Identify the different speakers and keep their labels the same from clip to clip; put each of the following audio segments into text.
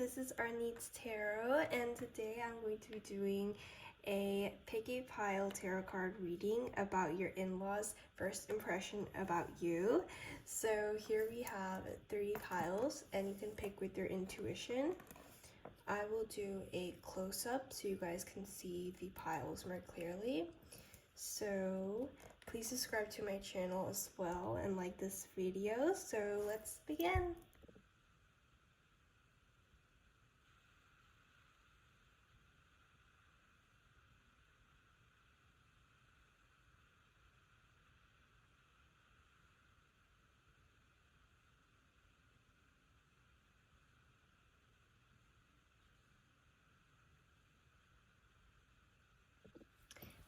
Speaker 1: this is Arnit's Tarot, and today I'm going to be doing a pick a pile tarot card reading about your in-laws' first impression about you. So here we have 3 piles, and you can pick with your intuition. I will do a close-up so you guys can see the piles more clearly. So please subscribe to my channel as well and like this video. So let's begin.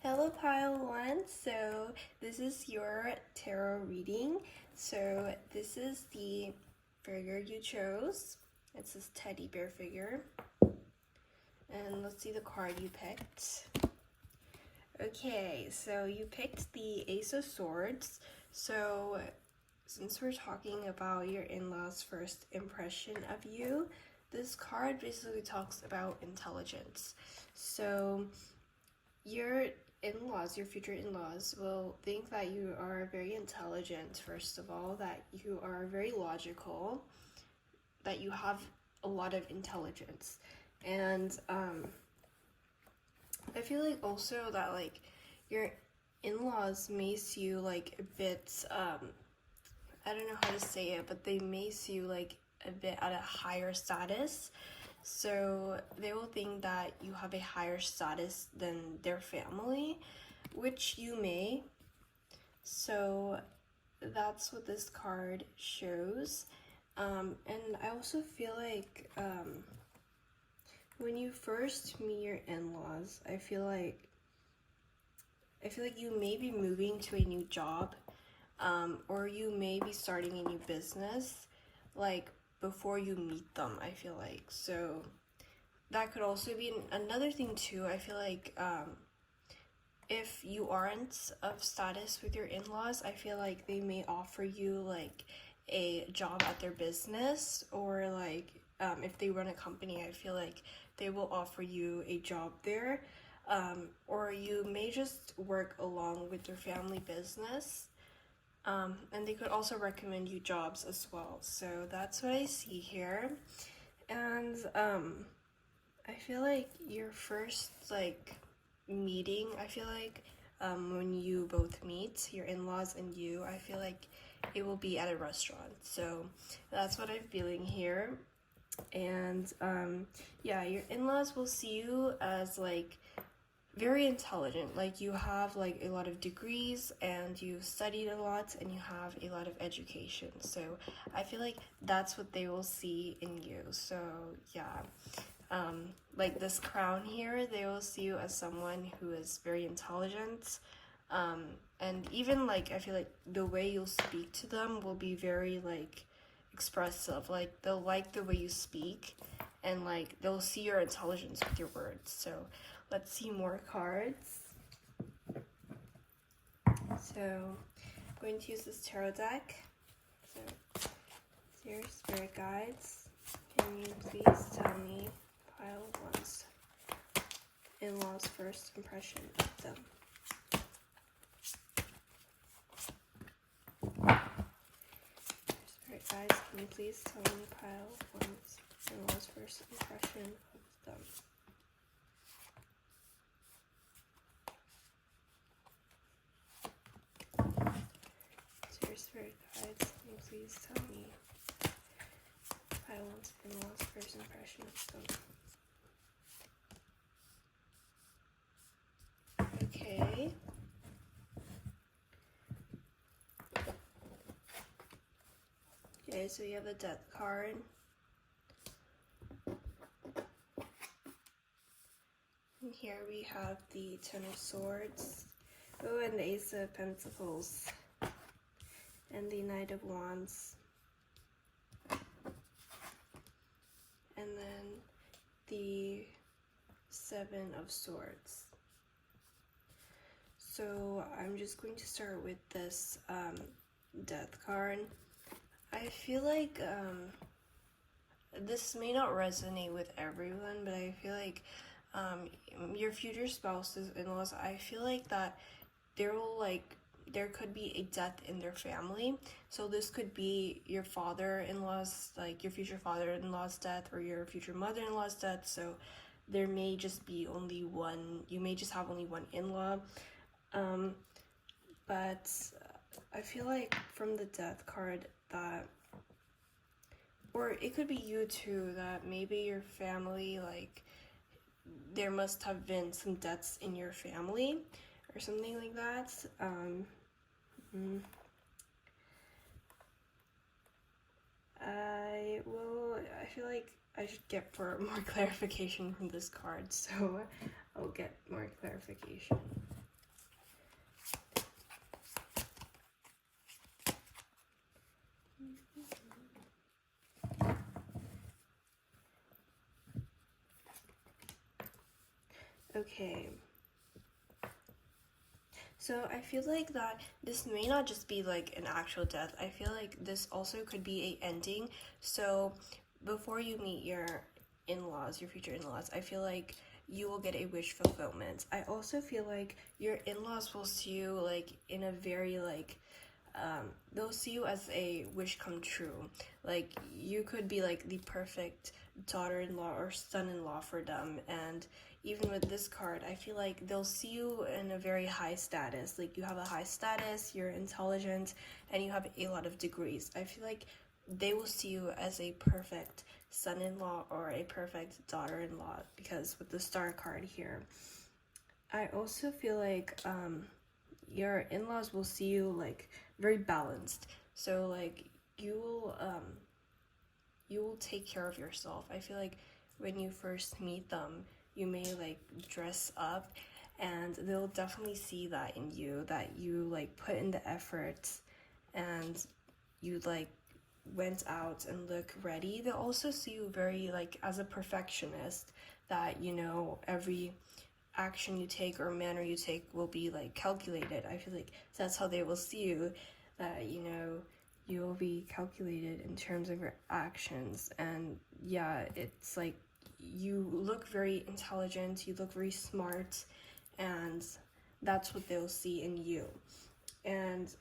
Speaker 1: Hello pile 1, so this is your tarot reading. So this is the figure you chose. It's this teddy bear figure. And let's see the card you picked. Okay, so you picked the Ace of Swords. So since we're talking about your in-laws' first impression of you, this card basically talks about intelligence. So your in-laws, your future in-laws, will think that you are very intelligent, first of all, that you are very logical, that you have a lot of intelligence. And I feel like also that like your in-laws may see you like a bit, I don't know how to say it, but they may see you like a bit at a higher status. So they will think that you have a higher status than their family, which you may. So that's what this card shows. And I also feel like when you first meet your in-laws, I feel like you may be moving to a new job, or you may be starting a new business, like before you meet them, I feel like. So that could also be another thing too. I feel like if you aren't of status with your in-laws, I feel like they may offer you like a job at their business, or like if they run a company, I feel like they will offer you a job there, or you may just work along with your family business. And they could also recommend you jobs as well. So that's what I see here. And I feel like your first like meeting, I feel like when you both meet, your in-laws and you, I feel like it will be at a restaurant. So that's what I'm feeling here. And yeah, your in-laws will see you as like very intelligent, like you have like a lot of degrees and you've studied a lot and you have a lot of education. So I feel like that's what they will see in you. So yeah, like this crown here, they will see you as someone who is very intelligent, and even like I feel like the way you'll speak to them will be very like expressive. Like they'll like the way you speak, and like they'll see your intelligence with your words. So let's see more cards. So I'm going to use this tarot deck. So dear spirit guides, can you please tell me pile 1's in-laws' first impression of them? Spirit guides, can you please tell me pile 1's in-laws' first impression of them? Dear spirit guides, can you please tell me pile 1's in-laws' first impression of them? Okay. Okay, so you have the Death card. And here we have the Ten of Swords. Oh, and the Ace of Pentacles. And the Knight of Wands. And then the Seven of Swords. So I'm just going to start with this Death card. I feel like this may not resonate with everyone, but I feel like your future spouse's in-laws, I feel like that there could be a death in their family. So this could be your father-in-law's, like your future father-in-law's death, or your future mother-in-law's death. So there may just be only one, you may just have only one in-law. But I feel like from the death card that, or it could be you too, that maybe your family, like there must have been some deaths in your family or something like that. I feel like I should get for more clarification from this card, so I'll get more clarification. Okay. So I feel like that this may not just be like an actual death. I feel like this also could be a ending. So before you meet your in-laws, your future in-laws, I feel like you will get a wish fulfillment. I also feel like your in-laws will see you like in a very like they'll see you as a wish come true. Like you could be like the perfect daughter-in-law or son-in-law for them. And even with this card, I feel like they'll see you in a very high status. Like you have a high status, you're intelligent, and you have a lot of degrees. I feel like they will see you as a perfect son-in-law or a perfect daughter-in-law, because with the star card here. I also feel like your in-laws will see you like very balanced. So like you will take care of yourself. I feel like when you first meet them, you may like dress up, and they'll definitely see that in you, that you like put in the effort and you like went out and look ready. They'll also see you very like as a perfectionist, that you know every action you take or manner you take will be like calculated. I feel like that's how they will see you, that you know you will be calculated in terms of your actions. And yeah, it's like you look very intelligent, you look very smart, and that's what they'll see in you. And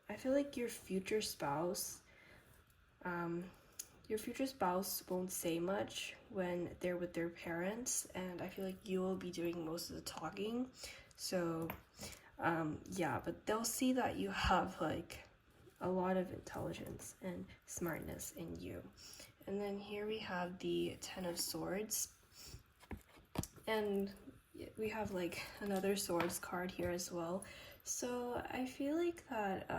Speaker 1: I feel like your future spouse won't say much when they're with their parents, and I feel like you will be doing most of the talking. So yeah, but they'll see that you have like a lot of intelligence and smartness in you. And then here we have the Ten of Swords, and we have like another swords card here as well. So I feel like that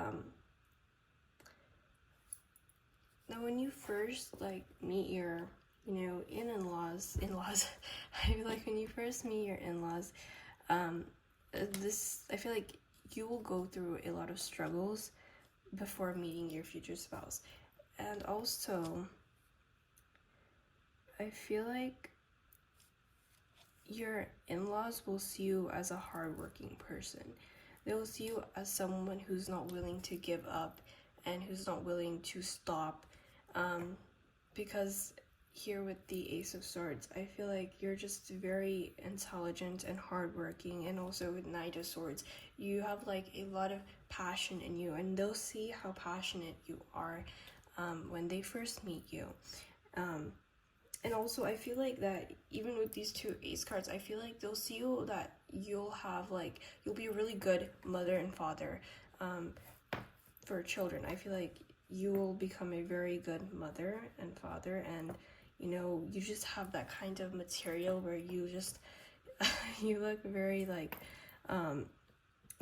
Speaker 1: now when you first like meet your in-laws I feel like when you first meet your in-laws, I feel like you will go through a lot of struggles before meeting your future spouse. And also I feel like your in-laws will see you as a hardworking person. They will see you as someone who's not willing to give up and who's not willing to stop. Because here with the Ace of Swords, I feel like you're just very intelligent and hardworking, and also with Knight of Swords, you have like a lot of passion in you, and they'll see how passionate you are when they first meet you. And also I feel like that even with these two ace cards, I feel like they'll see you that you'll be a really good mother and father for children. I feel like you will become a very good mother and father, and you just have that kind of material where you just you look very like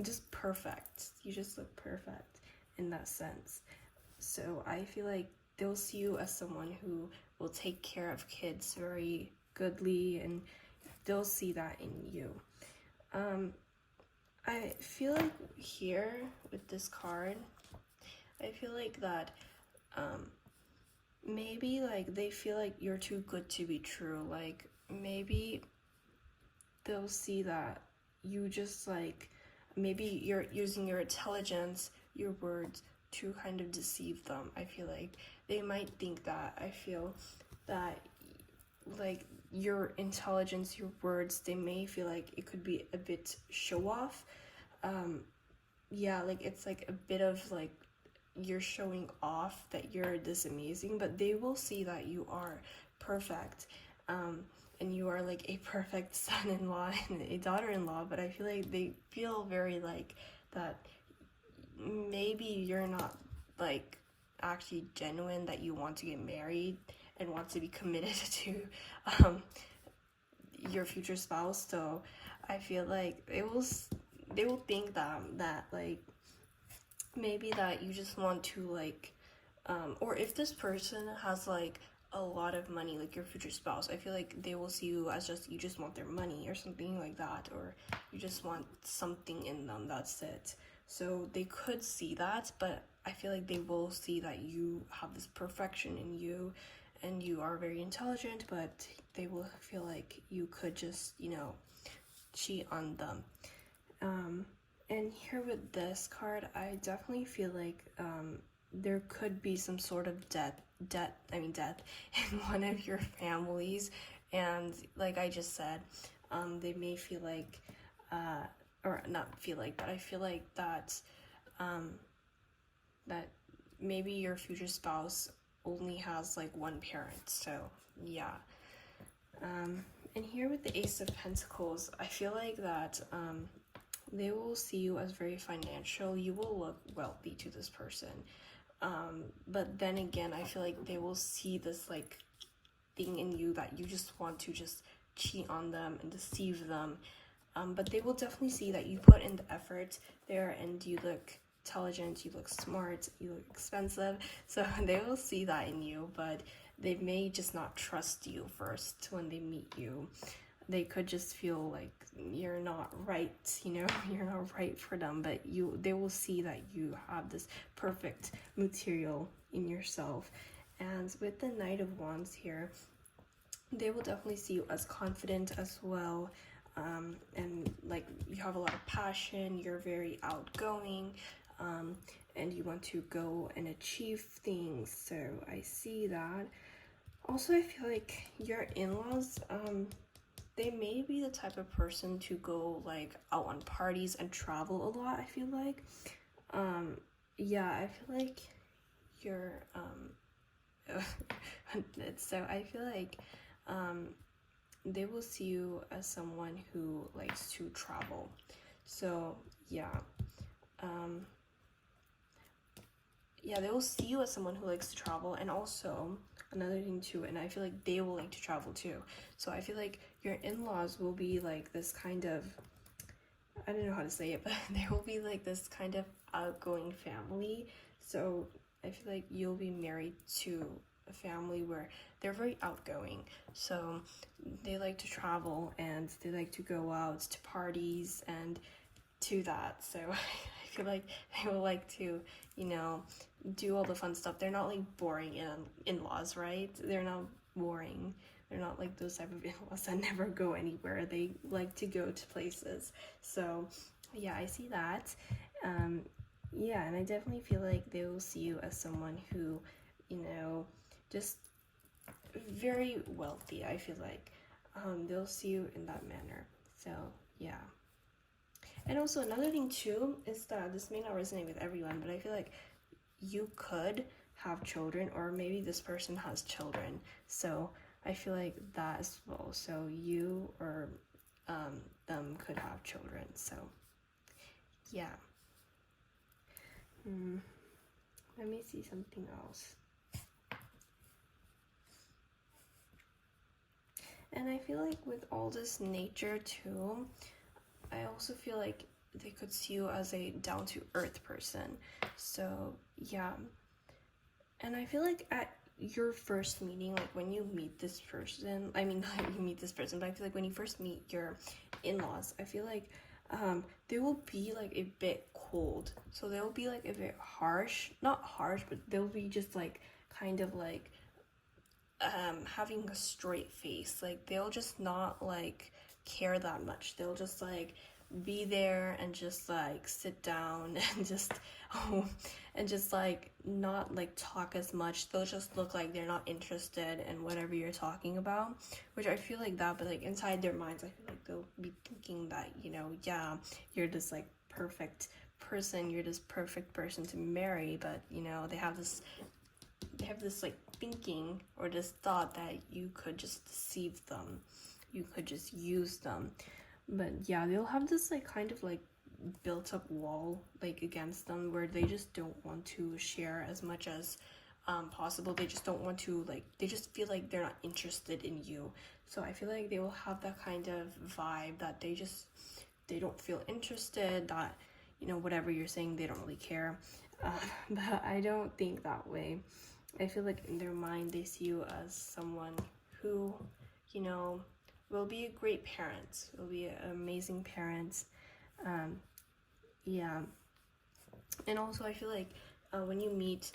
Speaker 1: just perfect. You just look perfect in that sense. So I feel like they'll see you as someone who will take care of kids very goodly, and they'll see that in you. I feel like here with this card, I feel like that maybe like they feel like you're too good to be true. Like maybe they'll see that you just like, maybe you're using your intelligence, your words to kind of deceive them. I feel like they might think that, I feel that, like, your intelligence, your words, they may feel like it could be a bit show off. Yeah, like it's like a bit of like you're showing off that you're this amazing, but they will see that you are perfect. And you are like a perfect son-in-law and a daughter-in-law, but I feel like they feel very like that maybe you're not like actually genuine, that you want to get married and want to be committed to um, your future spouse. So I feel like they will think that like maybe that you just want to like or if this person has like a lot of money, like your future spouse, I feel like they will see you as just, you just want their money or something like that, or you just want something in them, that's it. So they could see that, but I feel like they will see that you have this perfection in you and you are very intelligent, but they will feel like you could just, you know, cheat on them. And here with this card, I definitely feel like there could be some sort of death in one of your families. And like I just said, they may feel like, or not feel like, but I feel like that, that maybe your future spouse only has like one parent. So yeah. And here with the Ace of Pentacles, I feel like that they will see you as very financial. You will look wealthy to this person. But then again, I feel like they will see this like thing in you that you just want to just cheat on them and deceive them. But they will definitely see that you put in the effort there and you look intelligent, you look smart, you look expensive. So they will see that in you, but they may just not trust you first when they meet you. They could just feel like you're not right, you know, you're not right for them, but they will see that you have this perfect material in yourself. And with the Knight of Wands here, they will definitely see you as confident as well. And like you have a lot of passion, you're very outgoing, and you want to go and achieve things. So I see that. Also, I feel like your in-laws, they may be the type of person to go like out on parties and travel a lot, I feel like. Yeah, I feel like you're so I feel like they will see you as someone who likes to travel. So yeah. Yeah, they will see you as someone who likes to travel. And also another thing too, and I feel like they will like to travel too. So I feel like your in-laws will be like this kind of, I don't know how to say it, but they will be like this kind of outgoing family. So I feel like you'll be married to a family where they're very outgoing. So they like to travel and they like to go out to parties and to that. So I feel like they will like to, you know, do all the fun stuff. They're not like boring in-laws, right? They're not boring. They're not like those type of in-laws that never go anywhere. They like to go to places. So yeah, I see that. Yeah, and I definitely feel like they will see you as someone who, you know, just very wealthy. I feel like they'll see you in that manner. So yeah. And also another thing too is that this may not resonate with everyone, but I feel like you could have children, or maybe this person has children. So I feel like that as well. So you or them could have children. So yeah. Let me see something else. And I feel like with all this nature too, I also feel like they could see you as a down-to-earth person. So yeah. And I feel like at your first meeting, like when you meet this person, I mean, not you meet this person, but I feel like when you first meet your in-laws, I feel like they will be like a bit cold. So they'll be like a bit harsh, not harsh, but they'll be just like kind of like having a straight face. Like they'll just not like care that much. They'll just like be there and just like sit down and just and just like not like talk as much. They'll just look like they're not interested in whatever you're talking about, which I feel like that, but like inside their minds I feel like they'll be thinking that, you know, yeah, you're this like perfect person, you're this perfect person to marry, but you know, they have this like thinking or this thought that you could just deceive them, you could just use them. But yeah, they'll have this like kind of like built up wall like against them where they just don't want to share as much as possible. They just don't want to like, they just feel like they're not interested in you. So I feel like they will have that kind of vibe that they don't feel interested, that, you know, whatever you're saying they don't really care. But I don't think that way. I feel like in their mind they see you as someone who, you know, will be a great parent, will be an amazing parent. Yeah. And also I feel like when you meet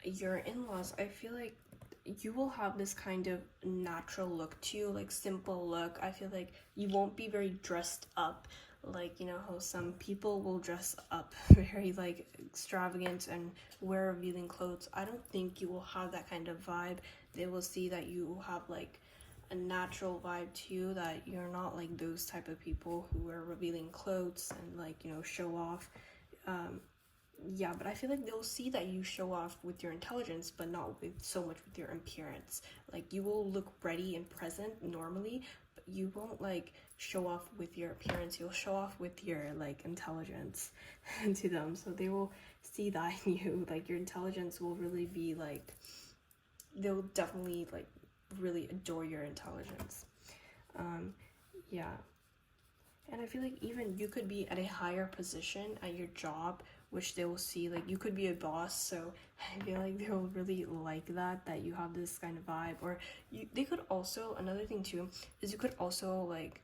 Speaker 1: your in-laws, I feel like you will have this kind of natural look to you, like simple look. I feel like you won't be very dressed up, like, you know how some people will dress up very like extravagant and wear revealing clothes. I don't think you will have that kind of vibe. They will see that you have like a natural vibe to you, that you're not like those type of people who wear revealing clothes and like, you know, show off. Yeah, but I feel like they'll see that you show off with your intelligence, but not with so much with your appearance. Like, you will look ready and present normally, but you won't like show off with your appearance. You'll show off with your like intelligence to them. So they will see that in you. Like, your intelligence will really be like, they'll definitely like really adore your intelligence. Yeah. And I feel like even you could be at a higher position at your job, which they will see. Like, you could be a boss, so I feel like they'll really like that you have this kind of vibe. Or they could also, another thing too, is you could also like,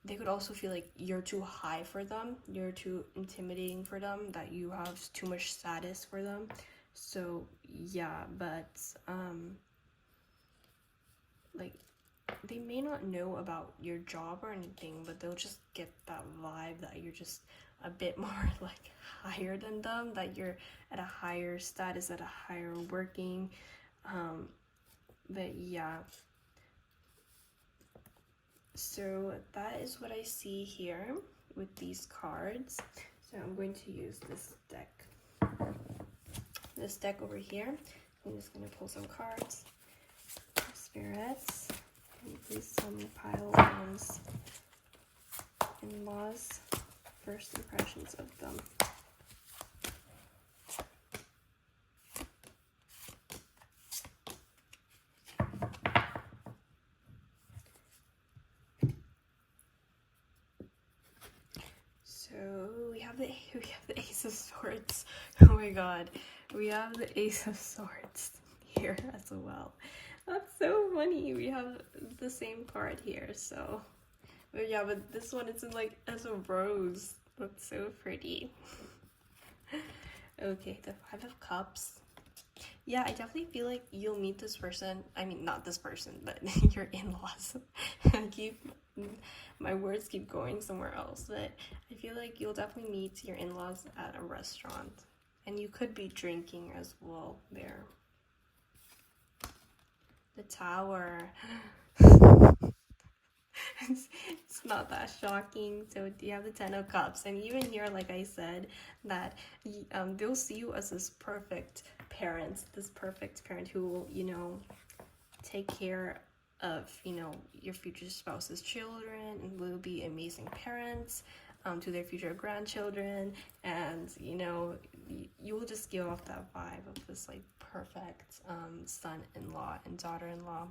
Speaker 1: they could also feel like you're too high for them, you're too intimidating for them, that you have too much status for them. So yeah, but like, they may not know about your job or anything, but they'll just get that vibe that you're just a bit more like higher than them, that you're at a higher status, at a higher working. But yeah, so that is what I see here with these cards. So I'm going to use this deck over here. I'm just going to pull some cards, spirits. Please some pile ones, in-laws, first impressions of them. So we have the Ace of Swords. Oh my god, we have the Ace of Swords here as well. That's so funny. We have the same card here, so. But yeah, but this one is in like as a rose. That's so pretty. Okay, the Five of Cups. Yeah, I definitely feel like you'll meet this person. I mean, not this person, but your in-laws. My words keep going somewhere else, but I feel like you'll definitely meet your in-laws at a restaurant. And you could be drinking as well there. The Tower. It's not that shocking. So you have the Ten of Cups, and even here, like I said, that they'll see you as this perfect parent who will, you know, take care of, you know, your future spouse's children, and will be amazing parents to their future grandchildren. And you know, you will just give off that vibe of this like perfect son-in-law and daughter-in-law.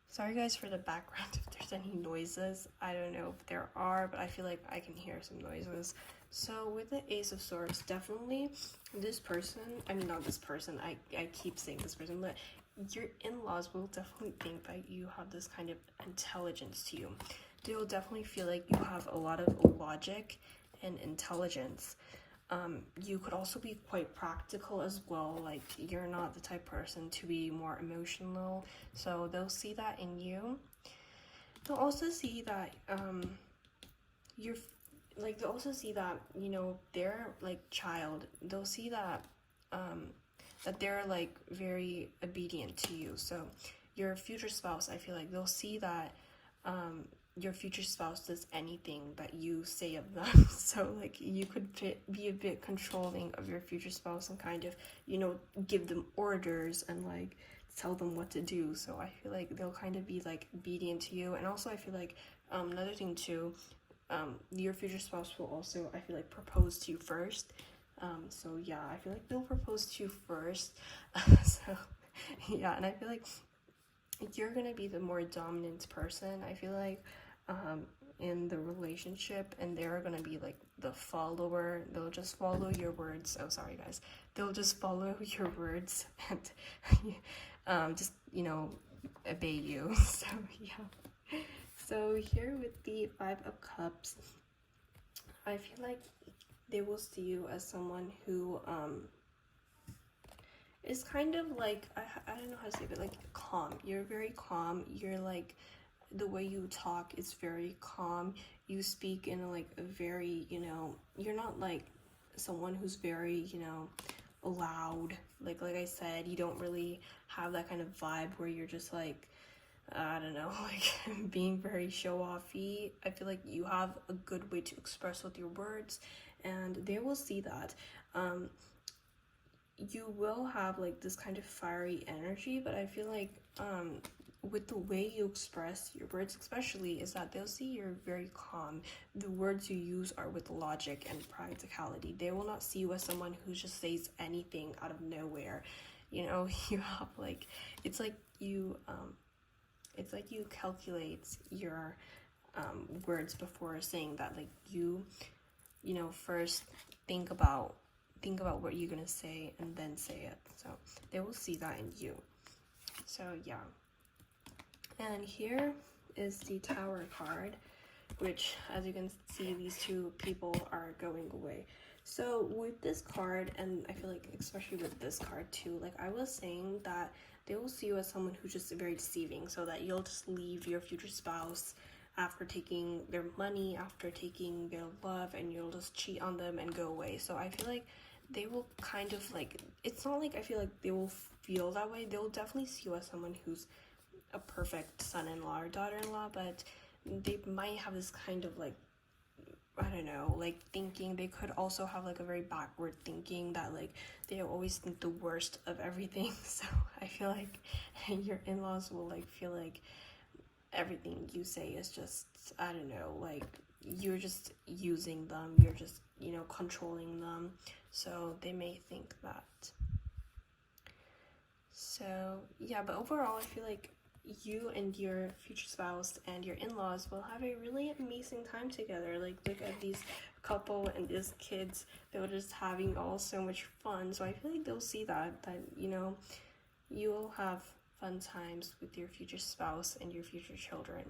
Speaker 1: Sorry guys for the background if there's any noises. I don't know if there are, but I feel like I can hear some noises. So with the Ace of Swords, definitely this person, I mean not this person, I keep saying this person, but your in-laws will definitely think that you have this kind of intelligence to you. They will definitely feel like you have a lot of logic and intelligence. You could also be quite practical as well. Like, you're not the type of person to be more emotional, so they'll see that in you. They'll also see that you're like, they'll also see that, you know, their like child, they'll see that that they're like very obedient to you. So your future spouse, I feel like they'll see that your future spouse does anything that you say of them. So like you could be a bit controlling of your future spouse and kind of, you know, give them orders and like tell them what to do. So I feel like they'll kind of be like obedient to you. And also I feel like another thing too, your future spouse will also, I feel like, propose to you first. So yeah, I feel like they'll propose to you first. So yeah, and I feel like you're gonna be the more dominant person, I feel like, in the relationship, and they're gonna be like the follower. They'll just follow your words. Oh, sorry guys. They'll just follow your words and just, you know, obey you. So yeah. So here with the Five of Cups, I feel like they will see you as someone who is kind of like, I don't know how to say it, but like calm. You're very calm. You're like, the way you talk is very calm. You speak in like a very, you know, you're not like someone who's very, you know, loud. Like I said, you don't really have that kind of vibe where you're just like, I don't know, like being very show-offy. I feel like you have a good way to express with your words, and they will see that. You will have like this kind of fiery energy, but I feel like with the way you express your words especially, is that they'll see you're very calm. The words you use are with logic and practicality. They will not see you as someone who just says anything out of nowhere. You know, you have like, it's like you calculate your words before saying that. Like you know, first think about what you're gonna say and then say it. So they will see that in you. So yeah. And here is the Tower card, which, as you can see, these two people are going away. So with this card, and I feel like especially with this card too, like I was saying, that they will see you as someone who's just very deceiving, so that you'll just leave your future spouse after taking their money, after taking their love, and you'll just cheat on them and go away. So I feel like they will kind of like, it's not like I feel like they will feel that way. They'll definitely see you as someone who's a perfect son-in-law or daughter-in-law, but they might have this kind of like, I don't know, like thinking. They could also have like a very backward thinking, that like they always think the worst of everything. So I feel like your in-laws will like feel like everything you say is just, I don't know, like you're just using them, you're just, you know, controlling them. So they may think that. So yeah, but overall I feel like you and your future spouse and your in-laws will have a really amazing time together. Like look at these couple and these kids, they were just having all so much fun. So I feel like they'll see that you know, you will have fun times with your future spouse and your future children.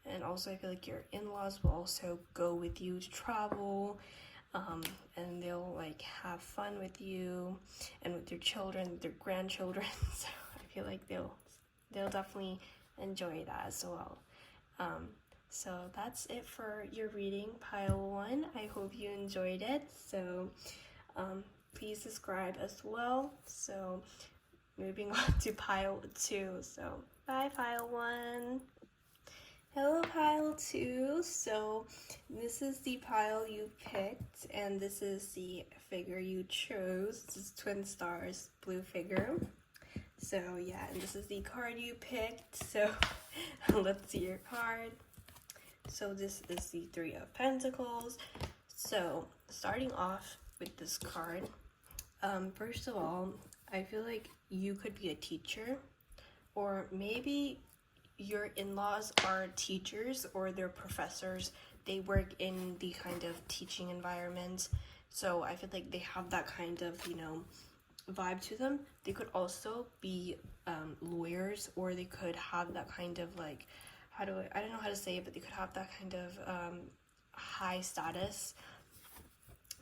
Speaker 1: And also I feel like your in-laws will also go with you to travel, and they'll like have fun with you and with your children, their grandchildren. So I feel like they'll definitely enjoy that as well. So that's it for your reading, pile 1. I hope you enjoyed it. So please subscribe as well. So moving on to pile 2. So bye, pile 1. Hello, pile 2. So this is the pile you picked, and this is the figure you chose. This is Twin Stars blue figure. So yeah, and this is the card you picked. So let's see your card. So this is the Three of Pentacles. So starting off with this card, first of all, I feel like you could be a teacher, or maybe your in-laws are teachers or they're professors. They work in the kind of teaching environment. So I feel like they have that kind of, you know, vibe to them. They could also be lawyers, or they could have that kind of like, I don't know how to say it, but they could have that kind of high status.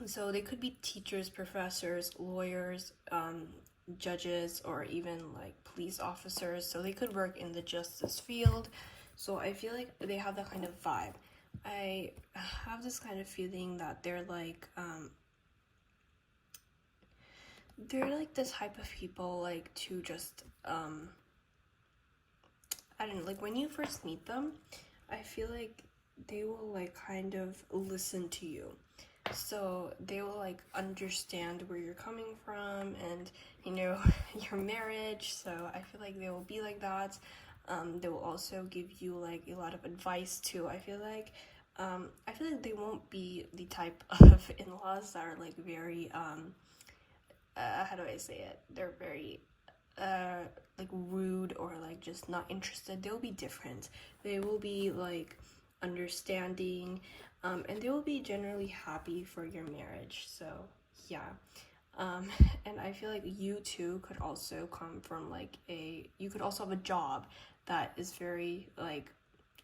Speaker 1: So they could be teachers, professors, lawyers, judges, or even like police officers. So they could work in the justice field. So I feel like they have that kind of vibe. I have this kind of feeling that they're like the type of people like to just I don't know, like when you first meet them, I feel like they will like kind of listen to you. So they will like understand where you're coming from and your marriage. So I feel like they will be like that. They will also give you like a lot of advice too. I feel like they won't be the type of in-laws that are like very how do I say it? They're very like rude or like just not interested. They'll be different. They will be like understanding, and they will be generally happy for your marriage. So yeah. um, and I feel like you too could also come from like you could also have a job that is very like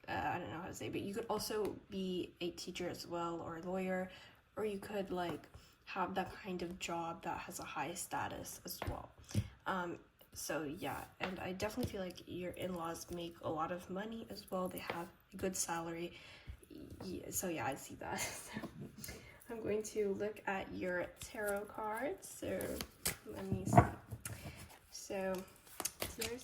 Speaker 1: I don't know how to say, but you could also be a teacher as well, or a lawyer, or you could like have that kind of job that has a high status as well. So yeah, and I definitely feel like your in-laws make a lot of money as well. They have a good salary. Yeah, so yeah, I see that. So I'm going to look at your tarot cards. So let me see. So dear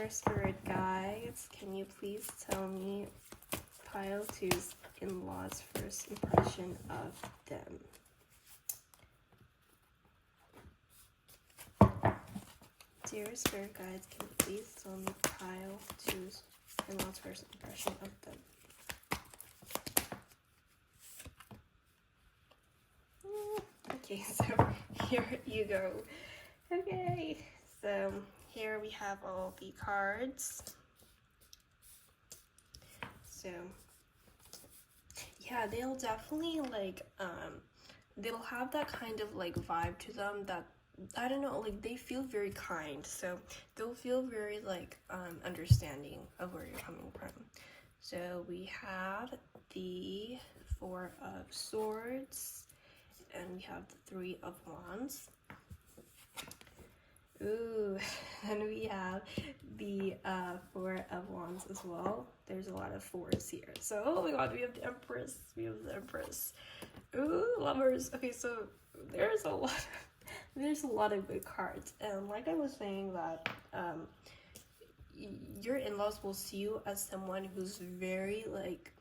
Speaker 1: spirit guides, can you please tell me pile two's in-laws' first impression of them? Dear spirit guides, can you please tell me pile two's in-laws' first impression of them? Okay, so here you go. Okay, so here we have all the cards. So yeah, they'll definitely like they'll have that kind of like vibe to them that I don't know, like they feel very kind. So they'll feel very like understanding of where you're coming from. So we have the Four of Swords and we have the Three of Wands. Ooh, and we have the Four of Wands as well. There's a lot of fours here. So, oh my god, we have the Empress. We have the Empress. Ooh, Lovers. Okay, so there's a lot of good cards. And like I was saying that your in-laws will see you as someone who's very like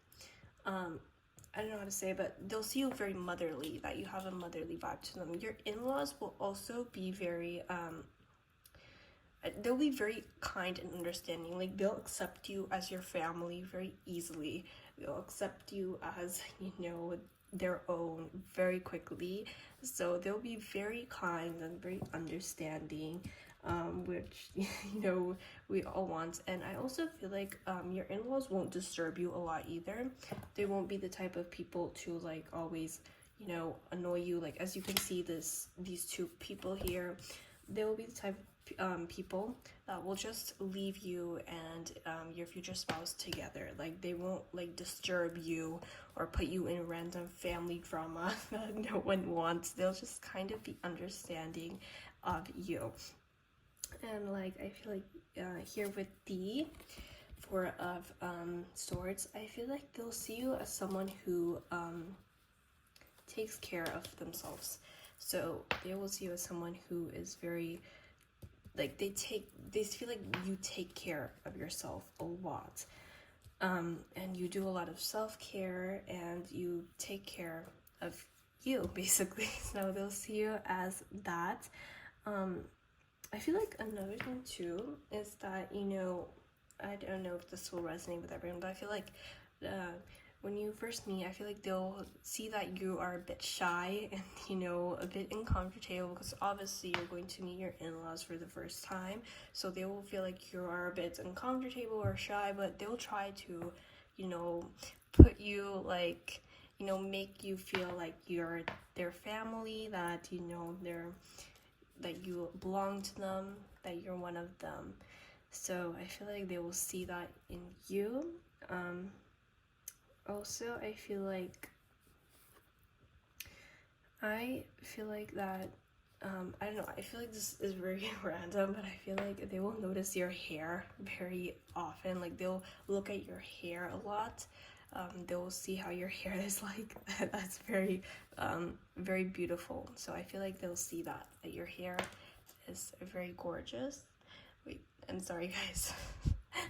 Speaker 1: I don't know how to say it, but they'll see you very motherly, that you have a motherly vibe to them. Your in-laws will also be very they'll be very kind and understanding. Like they'll accept you as your family very easily. They'll accept you as their own very quickly. So they'll be very kind and very understanding, which we all want. And I also feel like your in-laws won't disturb you a lot either. They won't be the type of people to like always annoy you. Like as you can see, these two people here, they will be the type of people that will just leave you and your future spouse together. Like they won't like disturb you or put you in random family drama that no one wants. They'll just kind of be understanding of you. And like I feel like here with the Four of Swords, I feel like they'll see you as someone who takes care of themselves. So they will see you as someone who is very like they feel like you take care of yourself a lot, and you do a lot of self-care and you take care of you basically. So they'll see you as that. I feel like another thing too is that I don't know if this will resonate with everyone, but I feel like when you first meet, I feel like they'll see that you are a bit shy and a bit uncomfortable, because obviously you're going to meet your in-laws for the first time, so they will feel like you are a bit uncomfortable or shy, but they'll try to put you like make you feel like you're their family, that that you belong to them, that you're one of them. So I feel like they will see that in you. Also, I feel like that I don't know, I feel like this is very random, but I feel like they will notice your hair very often. Like they'll look at your hair a lot. They'll see how your hair is like. That's very beautiful. So I feel like they'll see that your hair is very gorgeous. Wait, I'm sorry guys.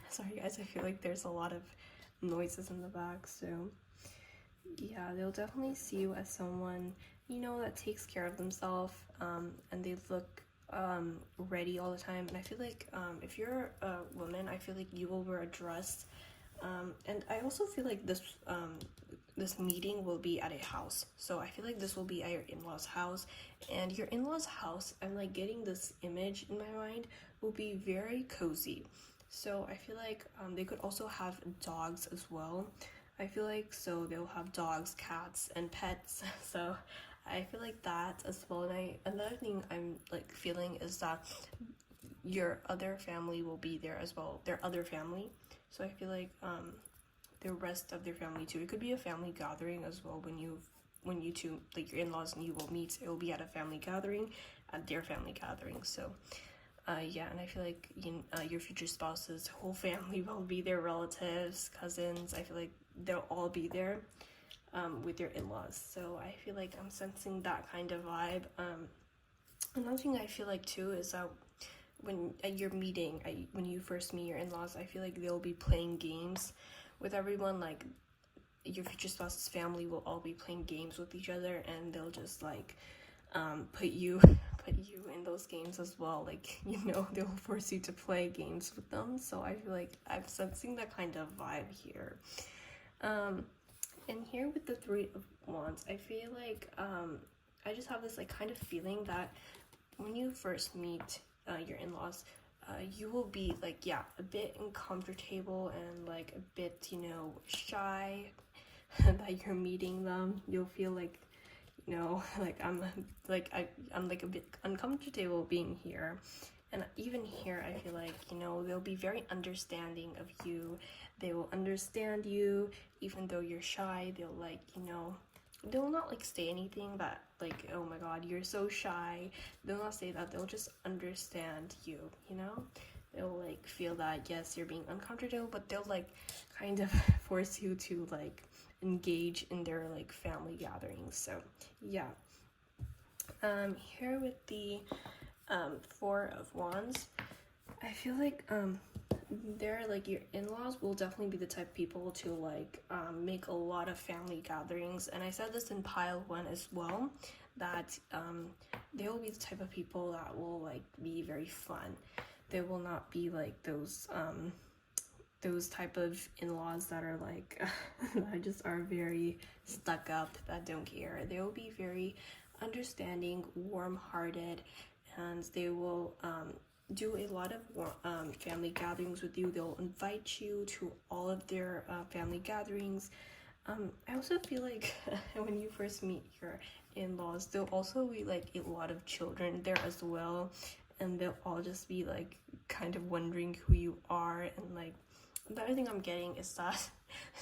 Speaker 1: Sorry guys, I feel like there's a lot of noises in the back. So yeah, they'll definitely see you as someone, you know, that takes care of themselves, and they look ready all the time. And I feel like if you're a woman, I feel like you will wear a dress. And I also feel like this meeting will be at a house. So I feel like this will be at your in-laws' house. And your in-laws' house, I'm like getting this image in my mind, will be very cozy. So I feel like they could also have dogs as well. I feel like so they'll have dogs, cats, and pets. So I feel like that as well. And another thing I'm like feeling is that your other family will be there as well. Their other family. So I feel like the rest of their family too. It could be a family gathering as well when you two, like your in-laws and you will meet. It will be at a family gathering, at their family gathering. So yeah, and I feel like your future spouse's whole family will be there, relatives, cousins. I feel like they'll all be there with your in-laws. So I feel like I'm sensing that kind of vibe. Another thing I feel like too is that when at your meeting, when you first meet your in-laws, I feel like they'll be playing games with everyone. Like your future spouse's family will all be playing games with each other, and they'll just like put you in those games as well. Like, you know, they'll force you to play games with them. So I feel like I'm sensing that kind of vibe here. And here with the Three of Wands, I feel like I just have this like kind of feeling that when you first meet your in-laws, you will be like, yeah, a bit uncomfortable and like a bit, you know, shy that you're meeting them. You'll feel like, you know, like I'm like a bit uncomfortable being here. And even here, I feel like, you know, they'll be very understanding of you. They will understand you, even though you're shy. They'll like, you know, they'll not like say anything that like, oh my god, you're so shy. They'll not say that. They'll just understand you, you know? They'll like feel that, yes, you're being uncomfortable, but they'll like kind of force you to like engage in their like family gatherings. So yeah. Here with the Four of Wands, I feel like they're like your in-laws will definitely be the type of people to like make a lot of family gatherings. And I said this in pile 1 as well, that they will be the type of people that will like be very fun. They will not be like those type of in-laws that are like that just are very stuck up, that don't care. They will be very understanding, warm-hearted, and they will do a lot of family gatherings with you. They'll invite you to all of their family gatherings. I also feel like when you first meet your in-laws, there'll also be like a lot of children there as well, and they'll all just be like kind of wondering who you are. And like the other thing I'm getting is that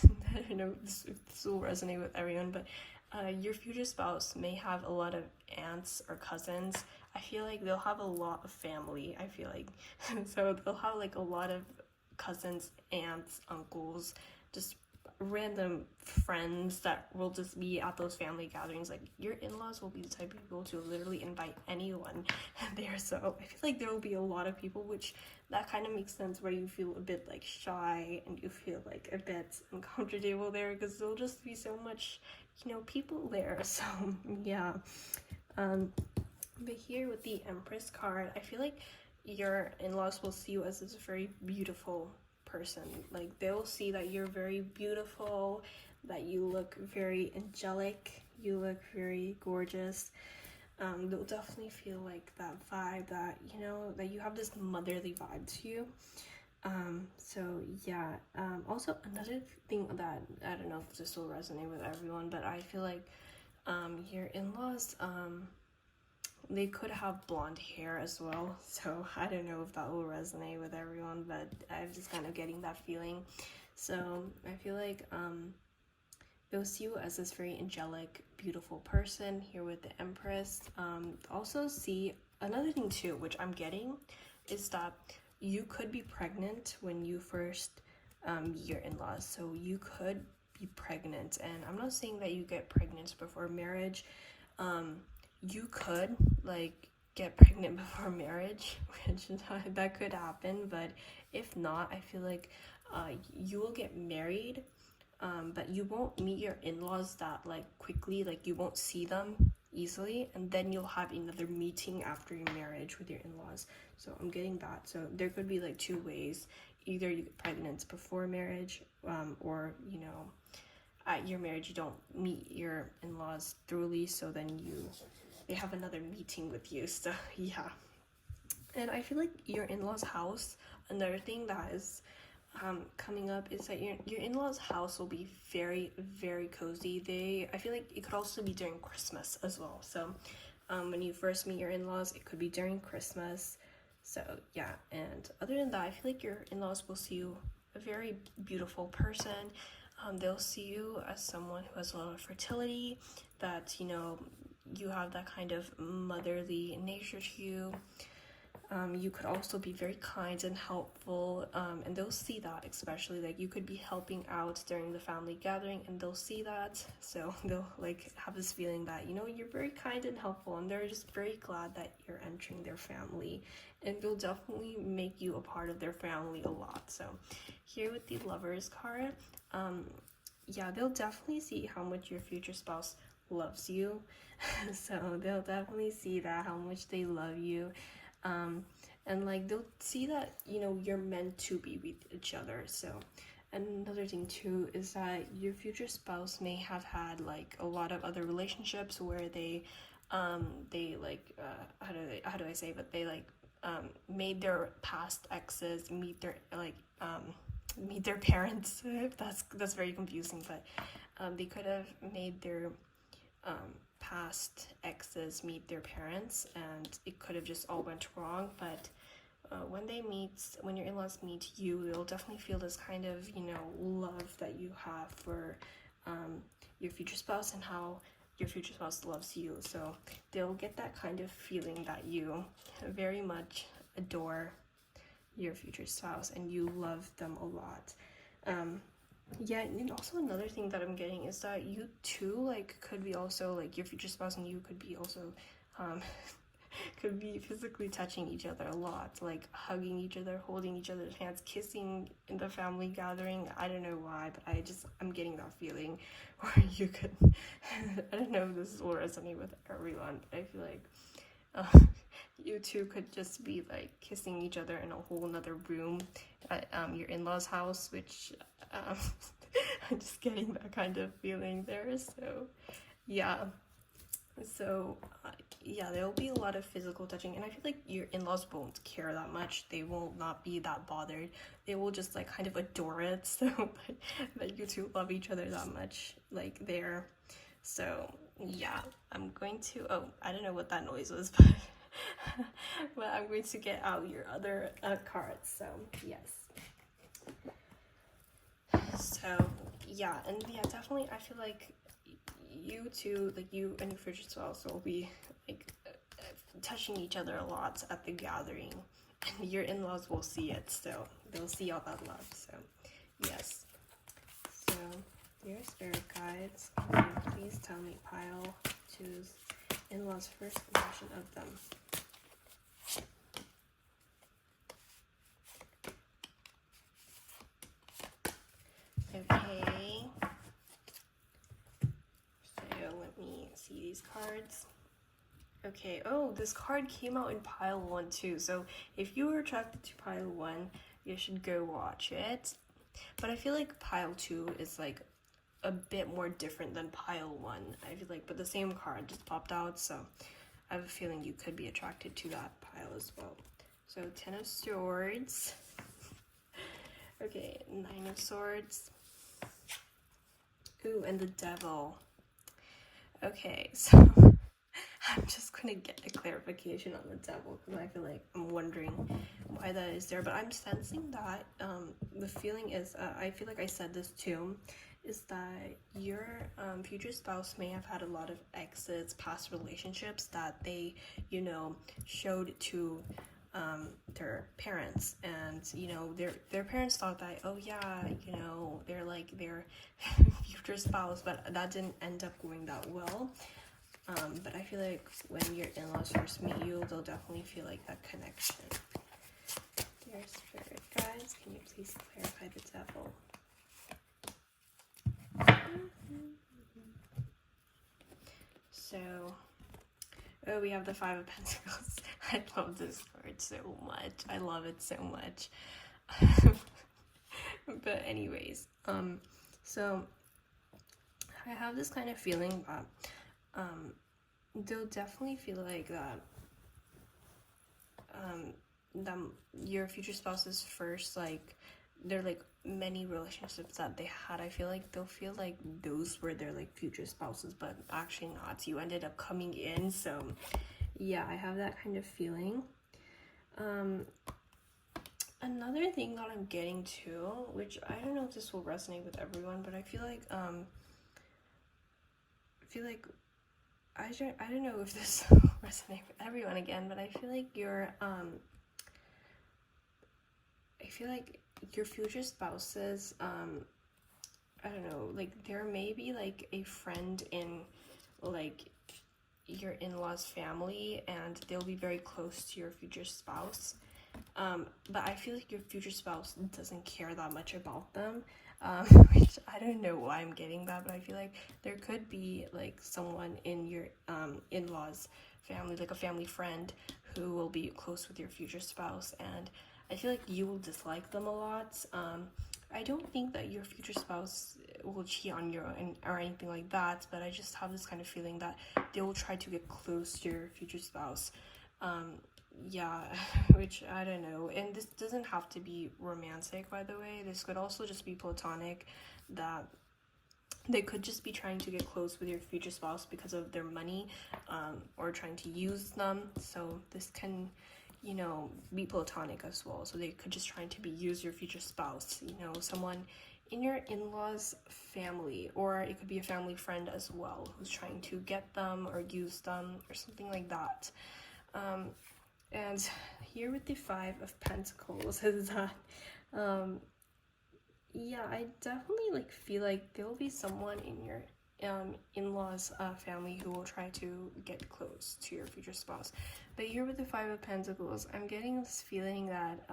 Speaker 1: I don't know if this will resonate with everyone, but your future spouse may have a lot of aunts or cousins. I feel like they'll have a lot of family. I feel like so they'll have like a lot of cousins, aunts, uncles, just random friends that will just be at those family gatherings. Like your in-laws will be the type of people to literally invite anyone there. So I feel like there will be a lot of people, which that kind of makes sense, where you feel a bit like shy and you feel like a bit uncomfortable there, because there'll just be so much, you know, people there. So yeah. But here with the Empress card, I feel like your in-laws will see you as this very beautiful person. Like they'll see that you're very beautiful, that you look very angelic, you look very gorgeous. They'll definitely feel like that vibe, that, you know, that you have this motherly vibe to you. So yeah. Also another thing that I don't know if this will resonate with everyone, but I feel like your in-laws they could have blonde hair as well. So I don't know if that will resonate with everyone, but I'm just kind of getting that feeling. So I feel like they'll see you as this very angelic, beautiful person here with the Empress. Also see another thing too, which I'm getting, is that you could be pregnant when you first meet your in-laws. So you could be pregnant, and I'm not saying that you get pregnant before marriage. You could like get pregnant before marriage, which that could happen, but if not, I feel like you will get married, but you won't meet your in-laws that like quickly, like you won't see them easily, and then you'll have another meeting after your marriage with your in-laws. So I'm getting that. So there could be like two ways: either you get pregnant before marriage, or you know, at your marriage you don't meet your in-laws thoroughly, so then they have another meeting with you. So yeah. And I feel like your in-laws house, another thing that is coming up, is that your in-laws house will be very, very cozy. I feel like it could also be during Christmas as well. So when you first meet your in-laws, it could be during Christmas. So yeah. And other than that, I feel like your in-laws will see you a very beautiful person. They'll see you as someone who has a lot of fertility, that you know, you have that kind of motherly nature to you. You could also be very kind and helpful, and they'll see that, especially like you could be helping out during the family gathering, and they'll see that. So they'll like have this feeling that, you know, you're very kind and helpful, and they're just very glad that you're entering their family, and they'll definitely make you a part of their family a lot. So here with the Lovers card, yeah, they'll definitely see how much your future spouse loves you. So they'll definitely see that, how much they love you. And like they'll see that, you know, you're meant to be with each other. So another thing too is that your future spouse may have had like a lot of other relationships where they like how do I say, but they like made their past exes meet their meet their parents. That's very confusing, but they could have made their past exes meet their parents, and it could have just all went wrong. But when your in-laws meet you, they'll definitely feel this kind of, you know, love that you have for your future spouse, and how your future spouse loves you. So they'll get that kind of feeling that you very much adore your future spouse and you love them a lot. Yeah, and also another thing that I'm getting is that you two like could be also like your future spouse, and you could be also could be physically touching each other a lot, like hugging each other, holding each other's hands, kissing in the family gathering. I don't know why, but I'm getting that feeling where you could I don't know if this will resonate with everyone, but I feel like you two could just be like kissing each other in a whole nother room at your in-laws house, which I'm just getting that kind of feeling there. So yeah. So yeah, there will be a lot of physical touching, and I feel like your in-laws won't care that much. They will not be that bothered. They will just like kind of adore it. So that you two love each other that much, like there. So yeah, I'm going to, oh, I don't know what that noise was, but but I'm going to get out your other cards. So yes. So yeah, and yeah, definitely I feel like you two, like you and your future spouse, will be like touching each other a lot at the gathering, and your in-laws will see it, so they'll see all that love. So yes. So dear spirit guides, can you please tell me, pile choose in-laws first impression of them? Okay, so let me see these cards. Okay, oh, this card came out in pile 1 too, so if you were attracted to pile 1, you should go watch it. But I feel like pile 2 is like a bit more different than pile 1. I feel like, but the same card just popped out, so I have a feeling you could be attracted to that pile as well. So 10 of Swords. Okay, 9 of Swords. Ooh, and the Devil. Okay, so I'm just gonna get a clarification on the Devil, because I feel like I'm wondering why that is there. But I'm sensing that the feeling is, I feel like I said this too, is that your future spouse may have had a lot of exits, past relationships that they, you know, showed to their parents, and you know their parents thought that, oh yeah, you know, they're like their future spouse, but that didn't end up going that well. But I feel like when your in-laws first meet you, they'll definitely feel like that connection. Dear Spirit guides, can you please clarify the devil? So, oh, we have the Five of Pentacles. I love this card so much. I love it so much. But anyways, so I have this kind of feeling that they'll definitely feel like that your future spouse's first, like, they're like many relationships that they had, I feel like they'll feel like those were their like future spouses, but actually not. You ended up coming in, so yeah, I have that kind of feeling. Another thing that I'm getting to, which I don't know if this will resonate with everyone, but I feel like I don't know if this will resonate with everyone again, but I feel like your future spouses, I don't know, like there may be like a friend in like your in-laws family, and they'll be very close to your future spouse. But I feel like your future spouse doesn't care that much about them, which I don't know why I'm getting that, but I feel like there could be like someone in your in-laws family, like a family friend, who will be close with your future spouse, and I feel like you will dislike them a lot. I don't think that your future spouse will cheat on you or anything like that, but I just have this kind of feeling that they will try to get close to your future spouse. Yeah, which I don't know. And this doesn't have to be romantic, by the way. This could also just be platonic, that they could just be trying to get close with your future spouse because of their money, or trying to use them. So this can, you know, be platonic as well. So they could just trying to be use your future spouse, you know, someone in your in-laws family, or it could be a family friend as well who's trying to get them or use them or something like that. And here with the Five of Pentacles is that, yeah, I definitely like feel like there'll be someone in your in-laws family who will try to get close to your future spouse. But here with the Five of Pentacles, I'm getting this feeling that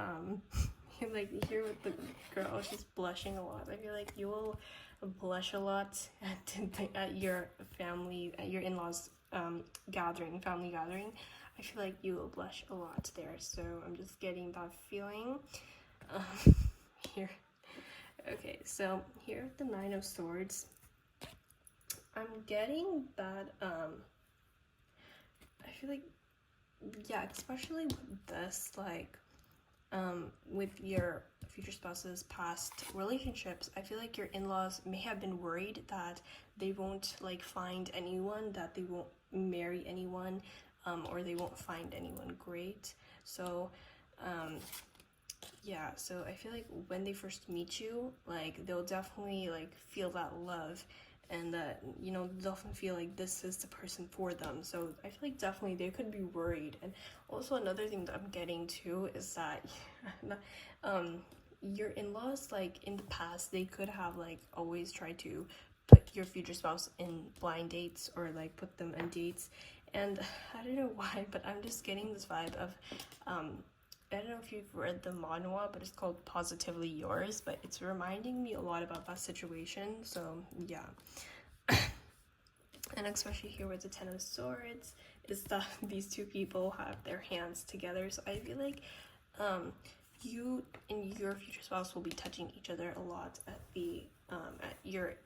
Speaker 1: like here with the girl, she's blushing a lot. I feel like you will blush a lot at your family, at your in-laws family gathering. I feel like you will blush a lot there, so I'm just getting that feeling. Here. Okay, so here with the Nine of Swords, I'm getting that, I feel like, yeah, especially with this, like, with your future spouse's past relationships, I feel like your in-laws may have been worried that they won't, like, find anyone, that they won't marry anyone, or they won't find anyone great. So, yeah, so I feel like when they first meet you, like, they'll definitely, like, feel that love, and that, you know, they'll feel like this is the person for them. So I feel like definitely they could be worried. And also another thing that I'm getting to is that your in-laws, like, in the past, they could have, like, always tried to put your future spouse in blind dates, or like put them on dates. And I don't know why, but I'm just getting this vibe of I don't know if you've read the manhwa, but it's called Positively Yours, but it's reminding me a lot about that situation. So yeah. And especially here with the Ten of Swords, is that these two people have their hands together. So I feel like you and your future spouse will be touching each other a lot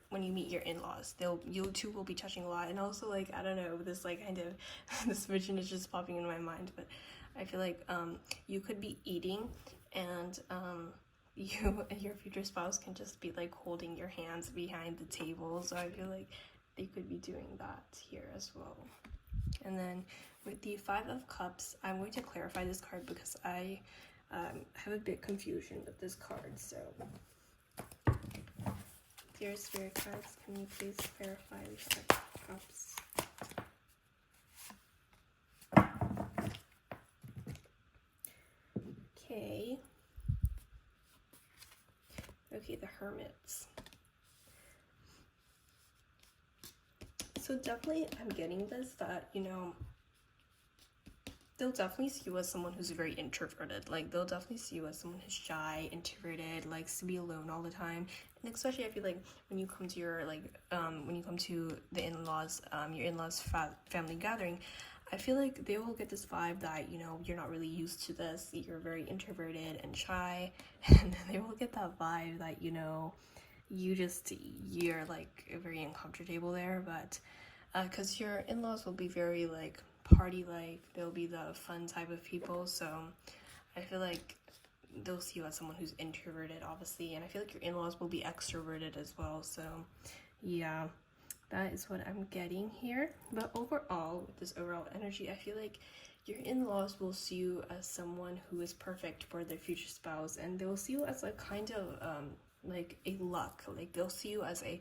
Speaker 1: when you meet your in-laws. You two will be touching a lot. And also, like, I don't know, this like kind of this vision is just popping in my mind, but I feel like you could be eating, and you and your future spouse can just be like holding your hands behind the table. So I feel like they could be doing that here as well. And then with the Five of Cups, I'm going to clarify this card because I have a bit confusion with this card. So Dear Spirit cards, can you please verify the card cups? Okay. Okay, the Hermits. So definitely I'm getting this, that, you know, they'll definitely see you as someone who's very introverted. Like, they'll definitely see you as someone who's shy, introverted, likes to be alone all the time. And especially I feel like when you come to your, like, when you come to the in-laws, your in-laws family gathering, I feel like they will get this vibe that, you know, you're not really used to this, you're very introverted and shy, and they will get that vibe that, you know, you're like very uncomfortable there. But because your in-laws will be very like party, like they'll be the fun type of people, so I feel like they'll see you as someone who's introverted, obviously, and I feel like your in-laws will be extroverted as well. So yeah, that is what I'm getting here. But overall, with this overall energy, I feel like your in-laws will see you as someone who is perfect for their future spouse, and they will see you as a kind of like a luck. Like, they'll see you as a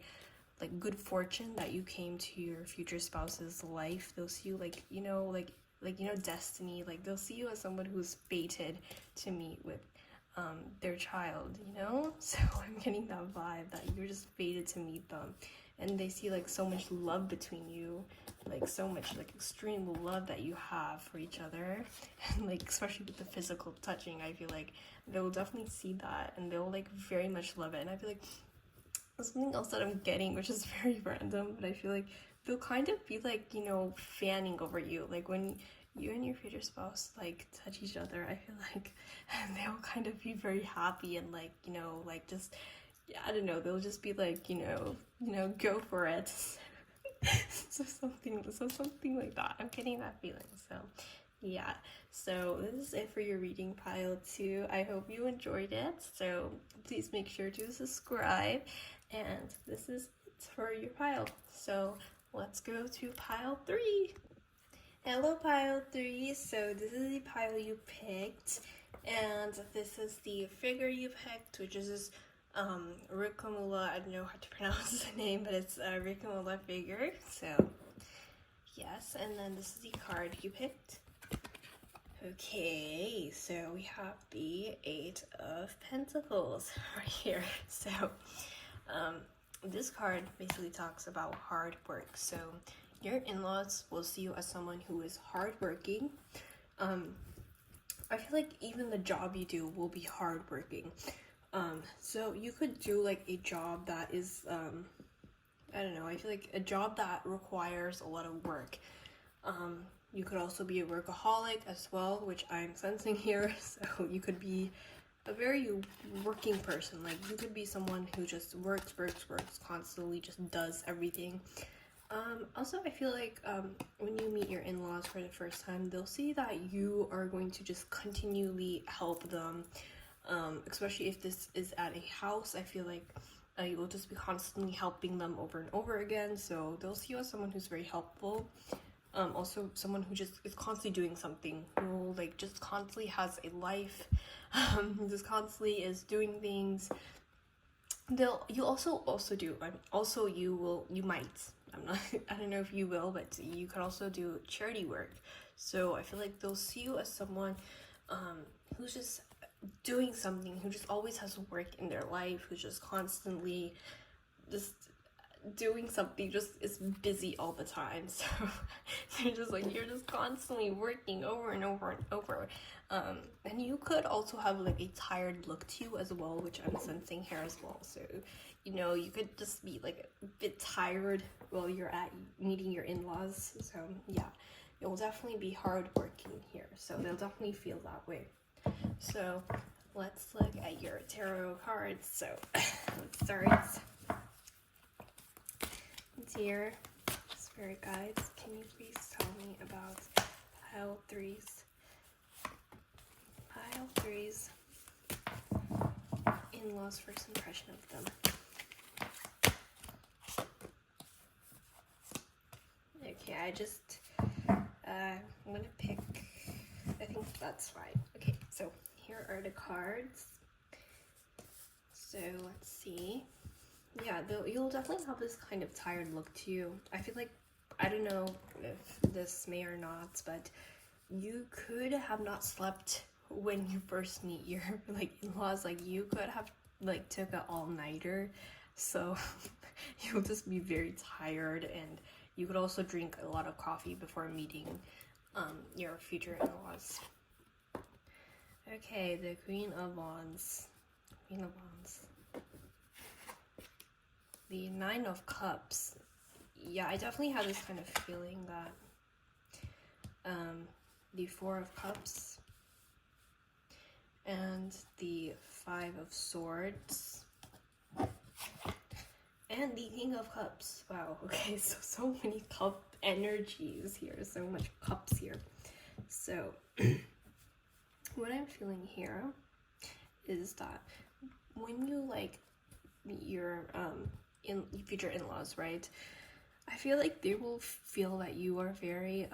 Speaker 1: like good fortune that you came to your future spouse's life. They'll see you like, you know, like you know, destiny. Like, they'll see you as someone who's fated to meet with their child, you know. So I'm getting that vibe that you're just fated to meet them, and they see like so much love between you, like so much like extreme love that you have for each other. And like, especially with the physical touching, I feel like they'll definitely see that, and they'll like very much love it. And I feel like something else that I'm getting, which is very random, but I feel like they'll kind of be like, you know, fanning over you. Like, when you and your future spouse like touch each other, I feel like they'll kind of be very happy and like, you know, like just, I don't know, they'll just be like, you know, go for it. so something like that. I'm getting that feeling. So yeah, so this is it for your reading pile 2. I hope you enjoyed it. So please make sure to subscribe, and this is it for your pile. So let's go to pile 3. Hello, pile 3. So this is the pile you picked, and this is the figure you picked, which is this Rikamula. I don't know how to pronounce the name, but it's a Rikamula figure. So yes, and then this is the card you picked. Okay, so we have the 8 of Pentacles right here. So this card basically talks about hard work. So your in-laws will see you as someone who is hardworking. I feel like even the job you do will be hardworking. So you could do like a job that is, I don't know, I feel like a job that requires a lot of work. You could also be a workaholic as well, which I'm sensing here. So you could be a very working person. Like, you could be someone who just works constantly, just does everything. Also, I feel like when you meet your in-laws for the first time, they'll see that you are going to just continually help them. Especially if this is at a house, I feel like you will just be constantly helping them over and over again. So they'll see you as someone who's very helpful. Also someone who just is constantly doing something, who like just constantly has a life, just constantly is doing things. You also do, you might, I'm not, I don't know if you will, but you could also do charity work. So I feel like they'll see you as someone who's just doing something, who just always has work in their life, who's just constantly just doing something, just is busy all the time. So they're just like, you're just constantly working over and over and over. And you could also have like a tired look to you as well, which I'm sensing here as well. So, you know, you could just be like a bit tired while you're at meeting your in-laws. So yeah, you'll definitely be hardworking here. So they'll definitely feel that way. So let's look at your tarot cards. So let's start. Dear Spirit Guides, can you please tell me about pile 3's in-laws' first impression of them? Okay, I'm gonna pick, I think that's fine. Okay, so here are the cards. So let's see. yeah, you'll definitely have this kind of tired look to you. I feel like, I don't know if this may or not, but you could have not slept when you first meet your like in-laws. Like you could have like took an all-nighter, so you'll just be very tired, and you could also drink a lot of coffee before meeting your future in-laws. Okay, the Queen of Wands. Queen of Wands. The Nine of Cups. Yeah, I definitely have this kind of feeling that the Four of Cups and the Five of Swords and the King of Cups. Wow, okay, so many cup energies here, so much cups here. So what I'm feeling here is that when you like meet your future in-laws, right? I feel like they will feel that you are very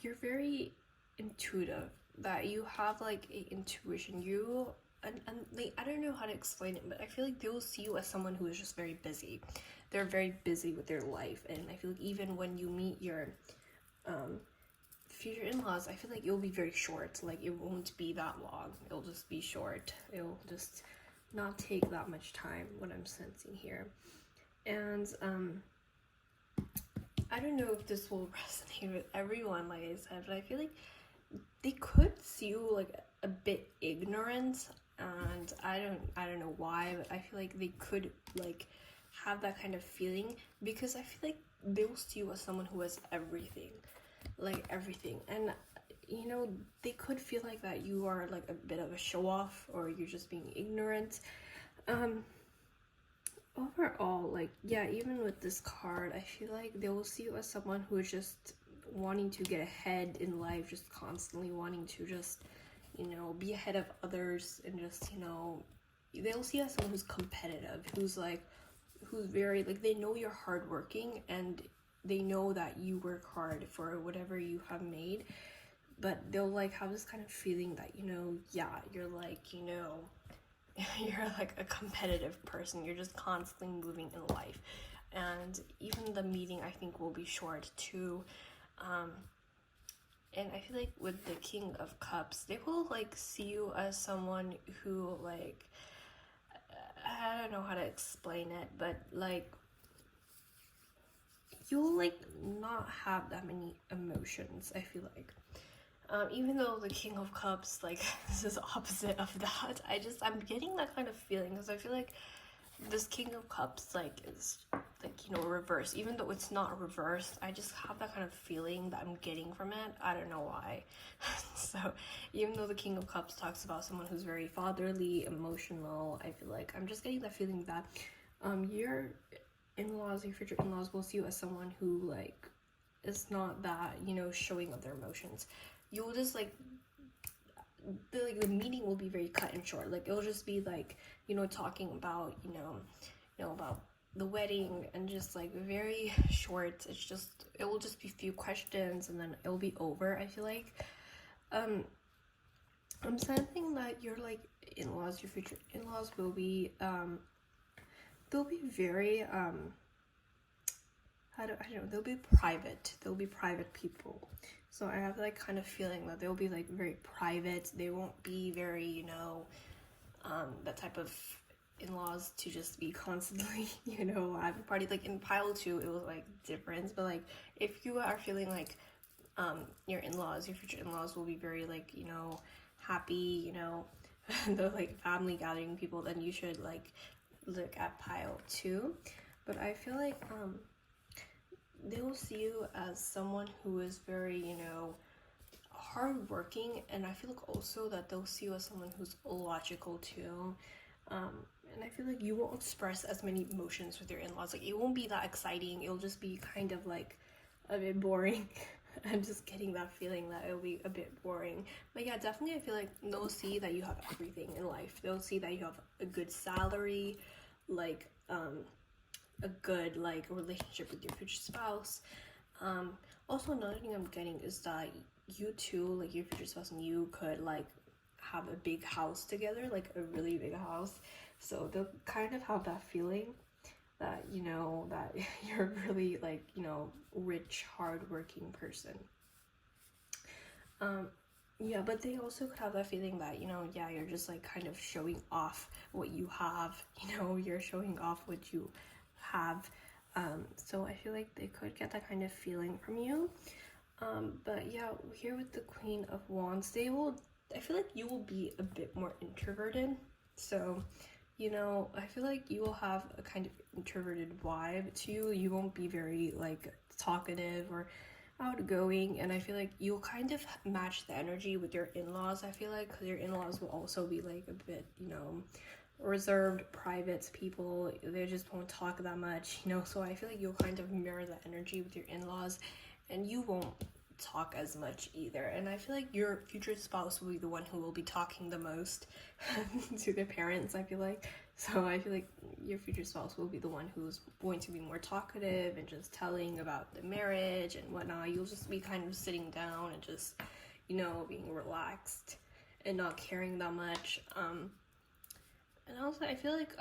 Speaker 1: you're very intuitive, that you have like a intuition. You and like, I don't know how to explain it, but I feel like they will see you as someone who is just very busy. They're very busy with their life, and I feel like even when you meet your future in-laws, I feel like it'll be very short. Like it won't be that long. It'll just be short. It'll just not take that much time, what I'm sensing here. And I don't know if this will resonate with everyone, like I said, but I feel like they could see you like a bit ignorant, and I don't know why, but I feel like they could like have that kind of feeling, because I feel like they will see you as someone who has everything, like everything. And you know, they could feel like that you are like a bit of a show-off, or you're just being ignorant. Overall, like, yeah, even with this card, I feel like they will see you as someone who is just wanting to get ahead in life, just constantly wanting to just, you know, be ahead of others, and just, you know, they'll see you as someone who's competitive, who's very, like, they know you're hardworking, and they know that you work hard for whatever you have made, but they'll, like, have this kind of feeling that, you know, yeah, you're, like, you know, you're like a competitive person. You're just constantly moving in life, and even the meeting I think will be short too. And I feel like with the King of Cups, they will like see you as someone who, like, I don't know how to explain it, but like you'll like not have that many emotions, I feel like. Even though the King of Cups, like, this is opposite of that, I'm getting that kind of feeling, because I feel like this King of Cups, like, is, like, you know, reversed. Even though it's not reversed, I just have that kind of feeling that I'm getting from it. I don't know why. So, even though the King of Cups talks about someone who's very fatherly, emotional, I feel like I'm just getting that feeling that your in-laws, your future in-laws will see you as someone who, like, is not that, you know, showing of their emotions. You'll just like the meeting will be very cut and short. Like it'll just be like, you know, talking about, you know about the wedding, and just like very short. It will just be a few questions, and then it'll be over, I feel like. I'm sensing that your like in-laws, your future in-laws will be they'll be very I don't know, they'll be private people. So I have like kind of feeling that they'll be like very private. They won't be very, you know, that type of in-laws to just be constantly, you know, at a party. Like in pile 2, it was like different, but like if you are feeling like your in-laws, your future in-laws will be very like, you know, happy, you know, the like family gathering people, then you should like look at pile 2. But I feel like they will see you as someone who is very, you know, hardworking, and I feel like also that they'll see you as someone who's logical too. And I feel like you won't express as many emotions with your in-laws. Like it won't be that exciting. It'll just be kind of like a bit boring. I'm just getting that feeling that it'll be a bit boring. But yeah, definitely I feel like they'll see that you have everything in life. They'll see that you have a good salary, like a good like relationship with your future spouse. Also another thing I'm getting is that you two, like your future spouse and you, could like have a big house together, like a really big house. So they'll kind of have that feeling that, you know, that you're really like, you know, rich, hardworking person. Yeah, but they also could have that feeling that, you know, yeah, you're just like kind of showing off what you have, you know, you're showing off what you have. So I feel like they could get that kind of feeling from you. But yeah, here with the Queen of Wands, I feel like you will be a bit more introverted. So, you know, I feel like you will have a kind of introverted vibe to you. You won't be very like talkative or outgoing, and I feel like you'll kind of match the energy with your in-laws. I feel like because your in-laws will also be like a bit, you know, reserved, private people. They just won't talk that much, you know. So I feel like you'll kind of mirror the energy with your in-laws, and you won't talk as much either. And I feel like your future spouse will be the one who will be talking the most to their parents, I feel like. So I feel like your future spouse will be the one who's going to be more talkative and just telling about the marriage and whatnot. You'll just be kind of sitting down and just, you know, being relaxed and not caring that much. And also I feel like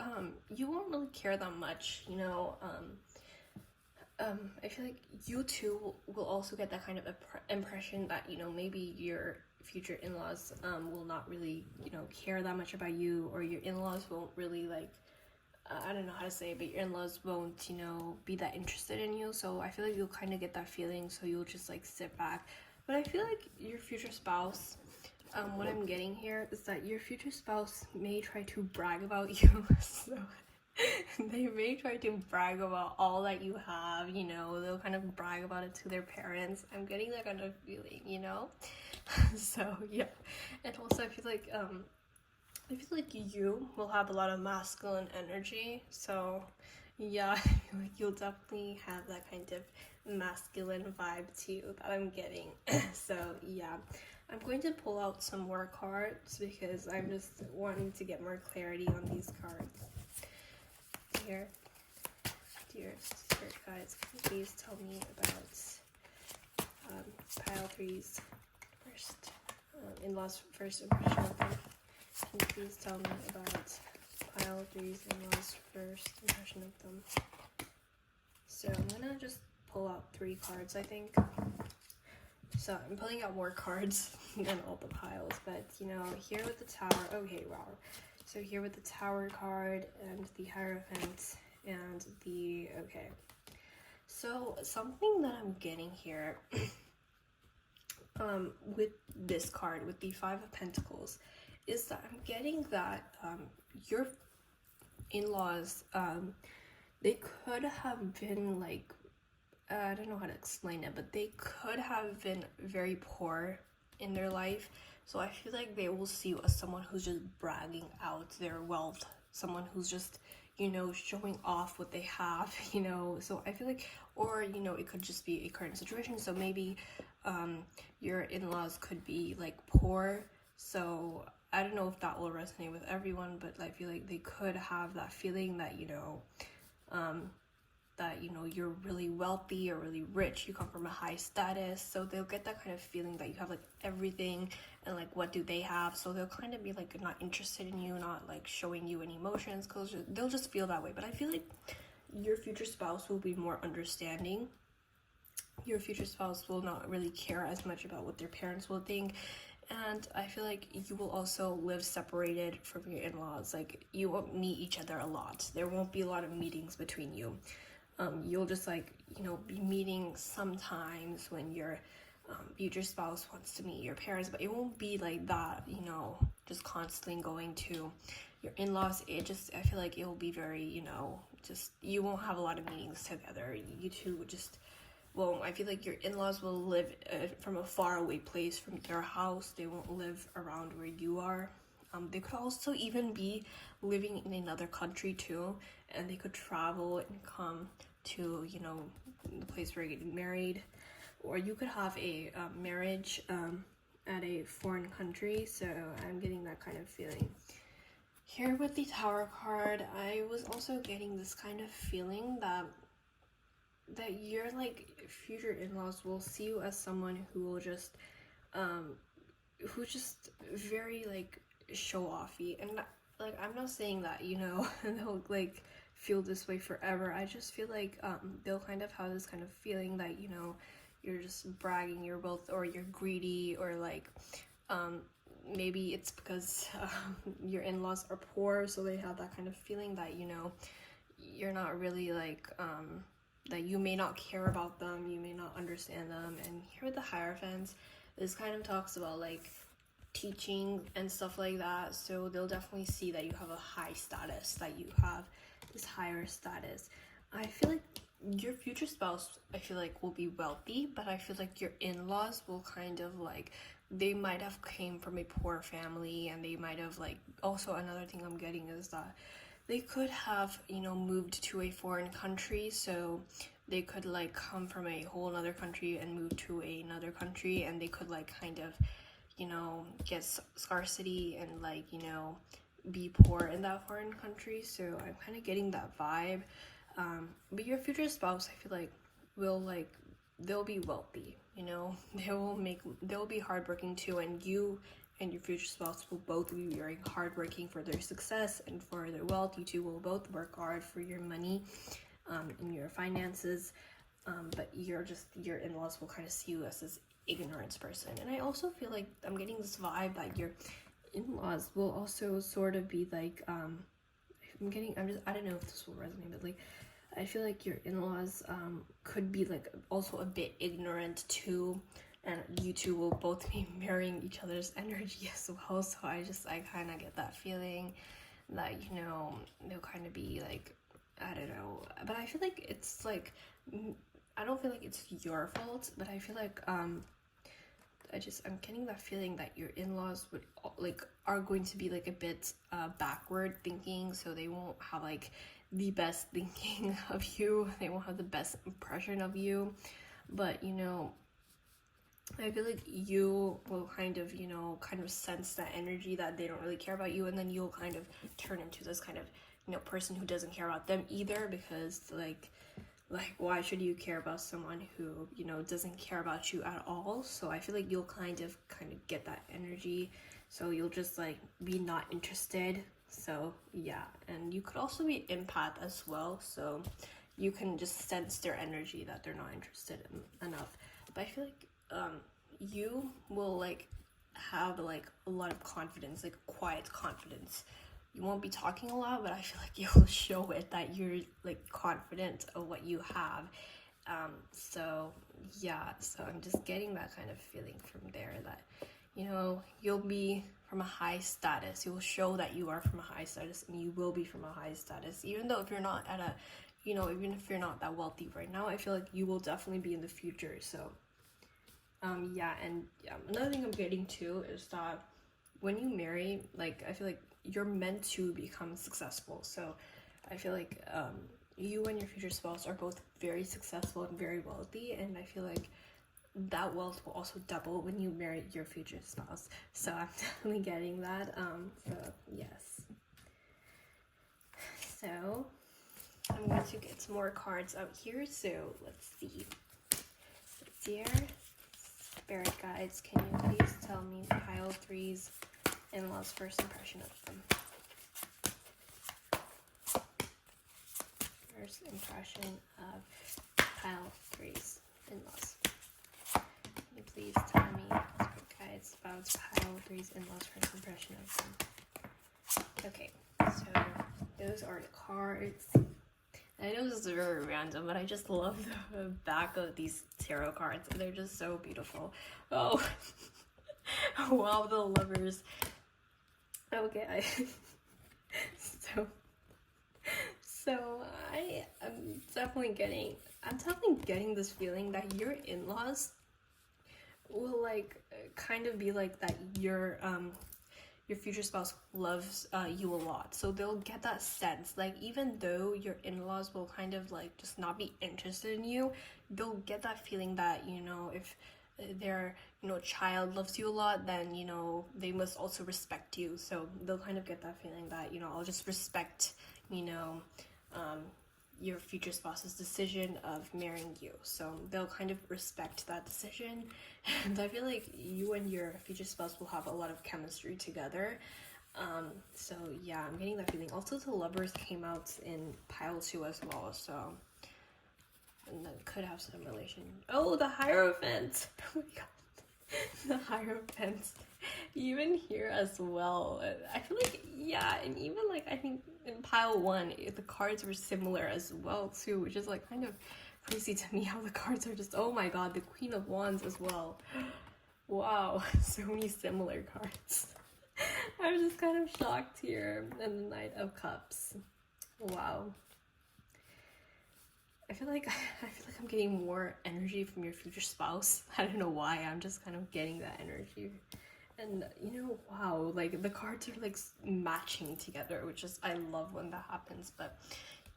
Speaker 1: you won't really care that much, you know. I feel like you two will also get that kind of impression that, you know, maybe your future in-laws will not really, you know, care that much about you, or your in-laws won't really like, I don't know how to say it, but your in-laws won't, you know, be that interested in you. So I feel like you'll kind of get that feeling, so you'll just like sit back. But I feel like your future spouse, what I'm getting here is that your future spouse may try to brag about you. So they may try to brag about all that you have, you know, they'll kind of brag about it to their parents. I'm getting that kind of feeling, you know. So yeah. And also I feel like you will have a lot of masculine energy. So yeah, I feel like you'll definitely have that kind of masculine vibe too that I'm getting. So yeah, I'm going to pull out some more cards because I'm just wanting to get more clarity on these cards. Dear spirit guides, can you please tell me about pile three's first in-laws first impression of them? Can you please tell me about pile three's in-laws first impression of them? So I'm gonna just pull out 3 cards, I think. So I'm pulling out more cards than all the piles, but you know, here with the tower, okay, wow. So here with the tower card and the Hierophant and the, okay. So something that I'm getting here with this card, with the 5 of Pentacles, is that I'm getting that your in-laws, they could have been like, I don't know how to explain it, but they could have been very poor in their life. So I feel like they will see you as someone who's just bragging out their wealth, someone who's just, you know, showing off what they have, you know. So I feel like, or, you know, it could just be a current situation. So maybe your in-laws could be like poor. So I don't know if that will resonate with everyone, but I feel like they could have that feeling that, you know, that, you know, you're really wealthy or really rich, you come from a high status. So they'll get that kind of feeling that you have like everything, and like what do they have. So they'll kind of be like not interested in you, not like showing you any emotions, because they'll just feel that way. But I feel like your future spouse will be more understanding. Your future spouse will not really care as much about what their parents will think. And I feel like you will also live separated from your in-laws. Like, you won't meet each other a lot. There won't be a lot of meetings between you. You'll just like, you know, be meeting sometimes when your future spouse wants to meet your parents, but it won't be like that, you know, just constantly going to your in-laws. I feel like it will be very, you know, just, you won't have a lot of meetings together. You two would just, well, I feel like your in-laws will live from a far away place from their house. They won't live around where you are. They could also even be living in another country too, and they could travel and come to, you know, the place where you're getting married. Or you could have a marriage at a foreign country. So I'm getting that kind of feeling. Here with the Tower card, I was also getting this kind of feeling that your like future in-laws will see you as someone who will just who's just very like show offy, and like I'm not saying that, you know, they'll like feel this way forever. I just feel like they'll kind of have this kind of feeling that, you know, you're just bragging your wealth, or you're greedy, or like maybe it's because your in-laws are poor, so they have that kind of feeling that, you know, you're not really like that you may not care about them, you may not understand them. And here with the Hierophants, this kind of talks about like teaching and stuff like that, so they'll definitely see that you have a high status, that you have this higher status. I feel like your future spouse, I feel like, will be wealthy, but I feel like your in-laws will kind of like, they might have came from a poor family, and they might have like, also another thing I'm getting is that they could have, you know, moved to a foreign country, so they could like come from a whole other country and move to another country, and they could like kind of, you know, get scarcity and like, you know, be poor in that foreign country. So I'm kind of getting that vibe. But your future spouse, I feel like, will like, they'll be wealthy, you know, they'll be hardworking too, and you and your future spouse will both be very hardworking for their success and for their wealth. You two will both work hard for your money and your finances, but your in-laws will kind of see you as this ignorance person. And I also feel like I'm getting this vibe that your in-laws will also sort of be like I don't know if this will resonate, but like I feel like your in-laws could be like also a bit ignorant too, and you two will both be mirroring each other's energy as well. So I kind of get that feeling that, you know, they'll kind of be like, I don't know, but I feel like it's like, I don't feel like it's your fault, but I feel like I'm getting that feeling that your in-laws would like are going to be like a bit backward thinking, so they won't have like the best thinking of you, they won't have the best impression of you. But, you know, I feel like you will kind of, you know, kind of sense that energy that they don't really care about you, and then you'll kind of turn into this kind of, you know, person who doesn't care about them either, because like why should you care about someone who, you know, doesn't care about you at all? So I feel like you'll kind of get that energy, so you'll just like be not interested. So yeah, and you could also be empath as well, so you can just sense their energy that they're not interested in enough. But I feel like you will like have like a lot of confidence, like quiet confidence. You won't be talking a lot, but I feel like you'll show it that you're like confident of what you have. So yeah, so I'm just getting that kind of feeling from there, that, you know, you'll be from a high status. You'll show that you are from a high status, and you will be from a high status, even though if you're not at a, you know, even if you're not that wealthy right now, I feel like you will definitely be in the future. So yeah, and another thing I'm getting to is that when you marry, like, I feel like you're meant to become successful. So I feel like you and your future spouse are both very successful and very wealthy, and I feel like that wealth will also double when you marry your future spouse. So I'm definitely getting that. So yes. So I'm going to get some more cards out here. So let's see. It's here. Spirit guides, can you please tell me pile 3's in-laws' first impression of them? First impression of pile 3's in-laws. Can you please tell me, Spirit guides, about pile 3's in-laws' first impression of them? Okay, so those are the cards. I know this is very random, but I just love the back of these tarot cards. They're just so beautiful. Oh, wow, the lovers. Okay, so I'm definitely getting this feeling that your in-laws will like kind of be like that. Your future spouse loves you a lot, so they'll get that sense, like, even though your in-laws will kind of like just not be interested in you, they'll get that feeling that, you know, if their, you know, child loves you a lot, then, you know, they must also respect you. So they'll kind of get that feeling that, you know, I'll just respect, you know, your future spouse's decision of marrying you. So they'll kind of respect that decision. And I feel like you and your future spouse will have a lot of chemistry together. So yeah, I'm getting that feeling. Also, the Lovers came out in pile 2 as well, so, and that could have some relation. Oh, the Hierophant! Oh my god. The Hierophant. Even here as well. I feel like, yeah, and even like, I think in pile 1, the cards were similar as well too, which is like kind of crazy to me how the cards are just, oh my god, the Queen of Wands as well. Wow, so many similar cards. I'm just kind of shocked here. And the Knight of Cups. Wow. I feel like I'm getting more energy from your future spouse. I don't know why. I'm just kind of getting that energy. And you know, wow, like the cards are like matching together, which is, I love when that happens. But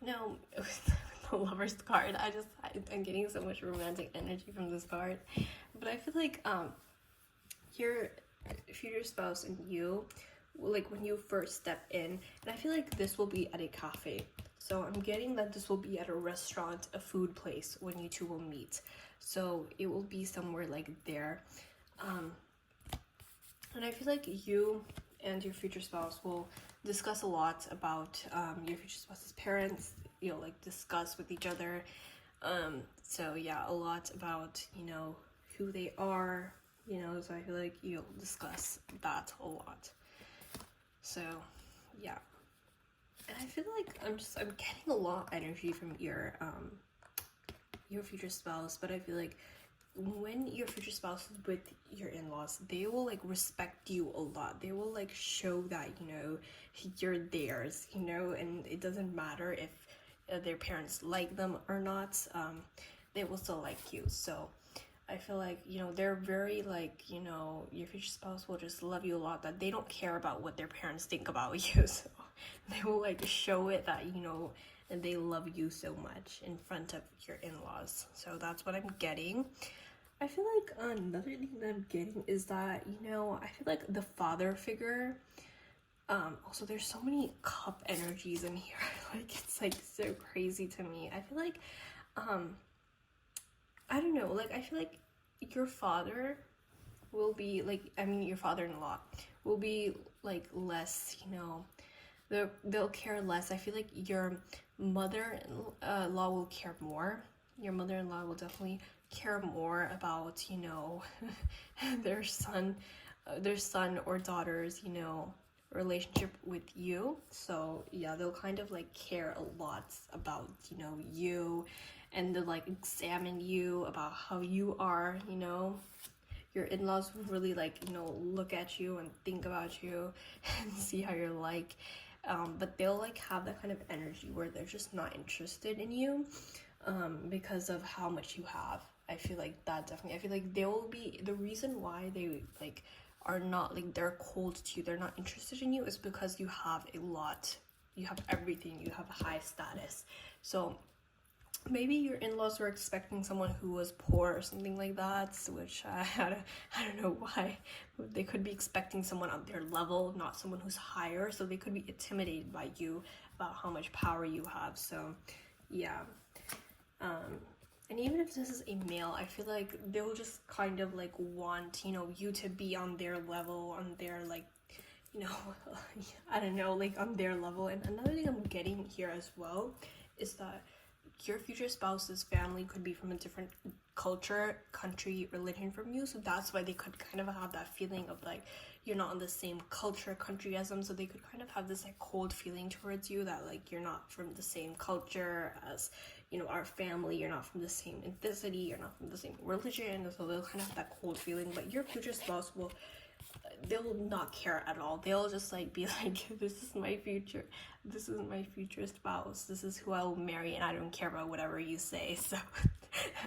Speaker 1: you know, with the Lover's card, I'm getting so much romantic energy from this card. But I feel like your future spouse and you, like when you first step in, and I feel like this will be at a cafe. So I'm getting that this will be at a restaurant, a food place, when you two will meet. So it will be somewhere like there. And I feel like you and your future spouse will discuss a lot about your future spouse's parents. You'll like discuss with each other. So yeah, a lot about, you know, who they are, you know, so I feel like you'll discuss that a lot. So yeah. And I feel like I'm getting a lot of energy from your future spouse, but I feel like when your future spouse is with your in-laws, they will like respect you a lot. They will like show that, you know, you're theirs, you know, and it doesn't matter if their parents like them or not, they will still like you. So I feel like, you know, they're very like, you know, your future spouse will just love you a lot, that they don't care about what their parents think about you. So they will like show it that, you know, and they love you so much in front of your in-laws. So that's what I'm getting. I feel like another thing that I'm getting is that, you know, I feel like the father figure, also there's so many cup energies in here. Like it's like so crazy to me. I feel like I don't know, like I feel like your father will be like, I mean your father-in-law will be like less, you know, they'll care less. I feel like your mother-in-law will care more. Your mother-in-law will definitely care more about, you know, their son or daughter's, you know, relationship with you. So yeah, they'll kind of like care a lot about, you know, you, and they'll like examine you about how you are, you know. Your in-laws will really like, you know, look at you and think about you and see how you're like. But they'll like have that kind of energy where they're just not interested in you because of how much you have. I feel like that definitely, I feel like they will be, the reason why they like are not like, they're cold to you, they're not interested in you, is because you have a lot, you have everything, you have a high status. So maybe your in-laws were expecting someone who was poor or something like that, which I don't know why. They could be expecting someone on their level, not someone who's higher, so they could be intimidated by you about how much power you have. So yeah, and even if this is a male, I feel like they'll just kind of like want, you know, you to be on their level, on their like, you know, I don't know, like on their level. And another thing I'm getting here as well is that your future spouse's family could be from a different culture, country, religion from you. So that's why they could kind of have that feeling of like, you're not in the same culture, country as them. So they could kind of have this like cold feeling towards you, that like you're not from the same culture as, you know, our family, you're not from the same ethnicity, you're not from the same religion. So they'll kind of have that cold feeling. But your future spouse will, they'll not care at all. They'll just like be like, this is my future spouse, this is who I will marry, and I don't care about whatever you say. So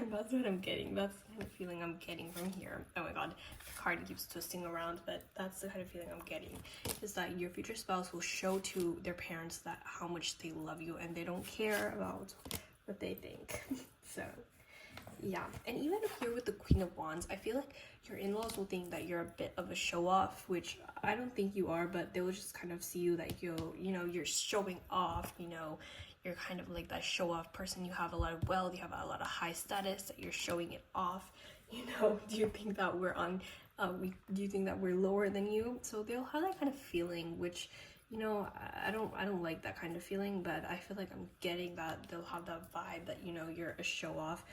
Speaker 1: that's what I'm getting. That's the kind of feeling I'm getting from here. Oh my god, the card keeps twisting around, but that's the kind of feeling I'm getting, is that your future spouse will show to their parents that how much they love you, and they don't care about what they think. So yeah, and even if you're with the Queen of Wands, I feel like your in-laws will think that you're a bit of a show-off, which I don't think you are, but they will just kind of see you that you're showing off, you know, you're kind of like that show off person. You have a lot of wealth, you have a lot of high status that you're showing it off. You know, do you think that we're on do you think that we're lower than you? So they'll have that kind of feeling, which, you know, I don't like that kind of feeling, but I feel like I'm getting that they'll have that vibe that, you know, you're a show off.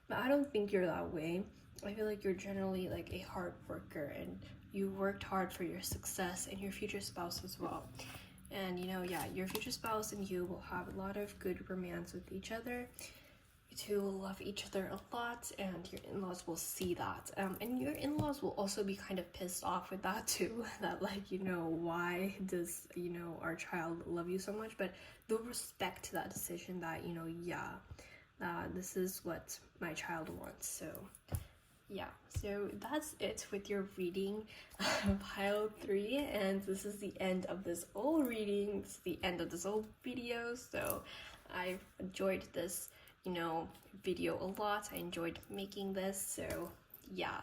Speaker 1: But I don't think you're that way. I feel like you're generally like a hard worker, and you worked hard for your success and your future spouse as well. And you know, yeah, your future spouse and you will have a lot of good romance with each other. You two will love each other a lot, and your in-laws will see that. And your in-laws will also be kind of pissed off with that too. That, like, you know, why does, you know, our child love you so much? But they'll respect that decision that, you know, yeah, this is what my child wants. So yeah, so that's it with your reading pile 3, and this is the end of this whole reading. This is the end of this whole video. So I've enjoyed this, you know, video a lot. I enjoyed making this. So yeah,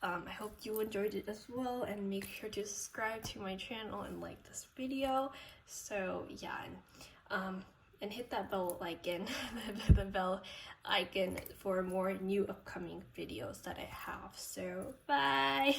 Speaker 1: I hope you enjoyed it as well, and make sure to subscribe to my channel and like this video. So yeah, and hit that bell icon, the bell icon for more new upcoming videos that I have. So bye.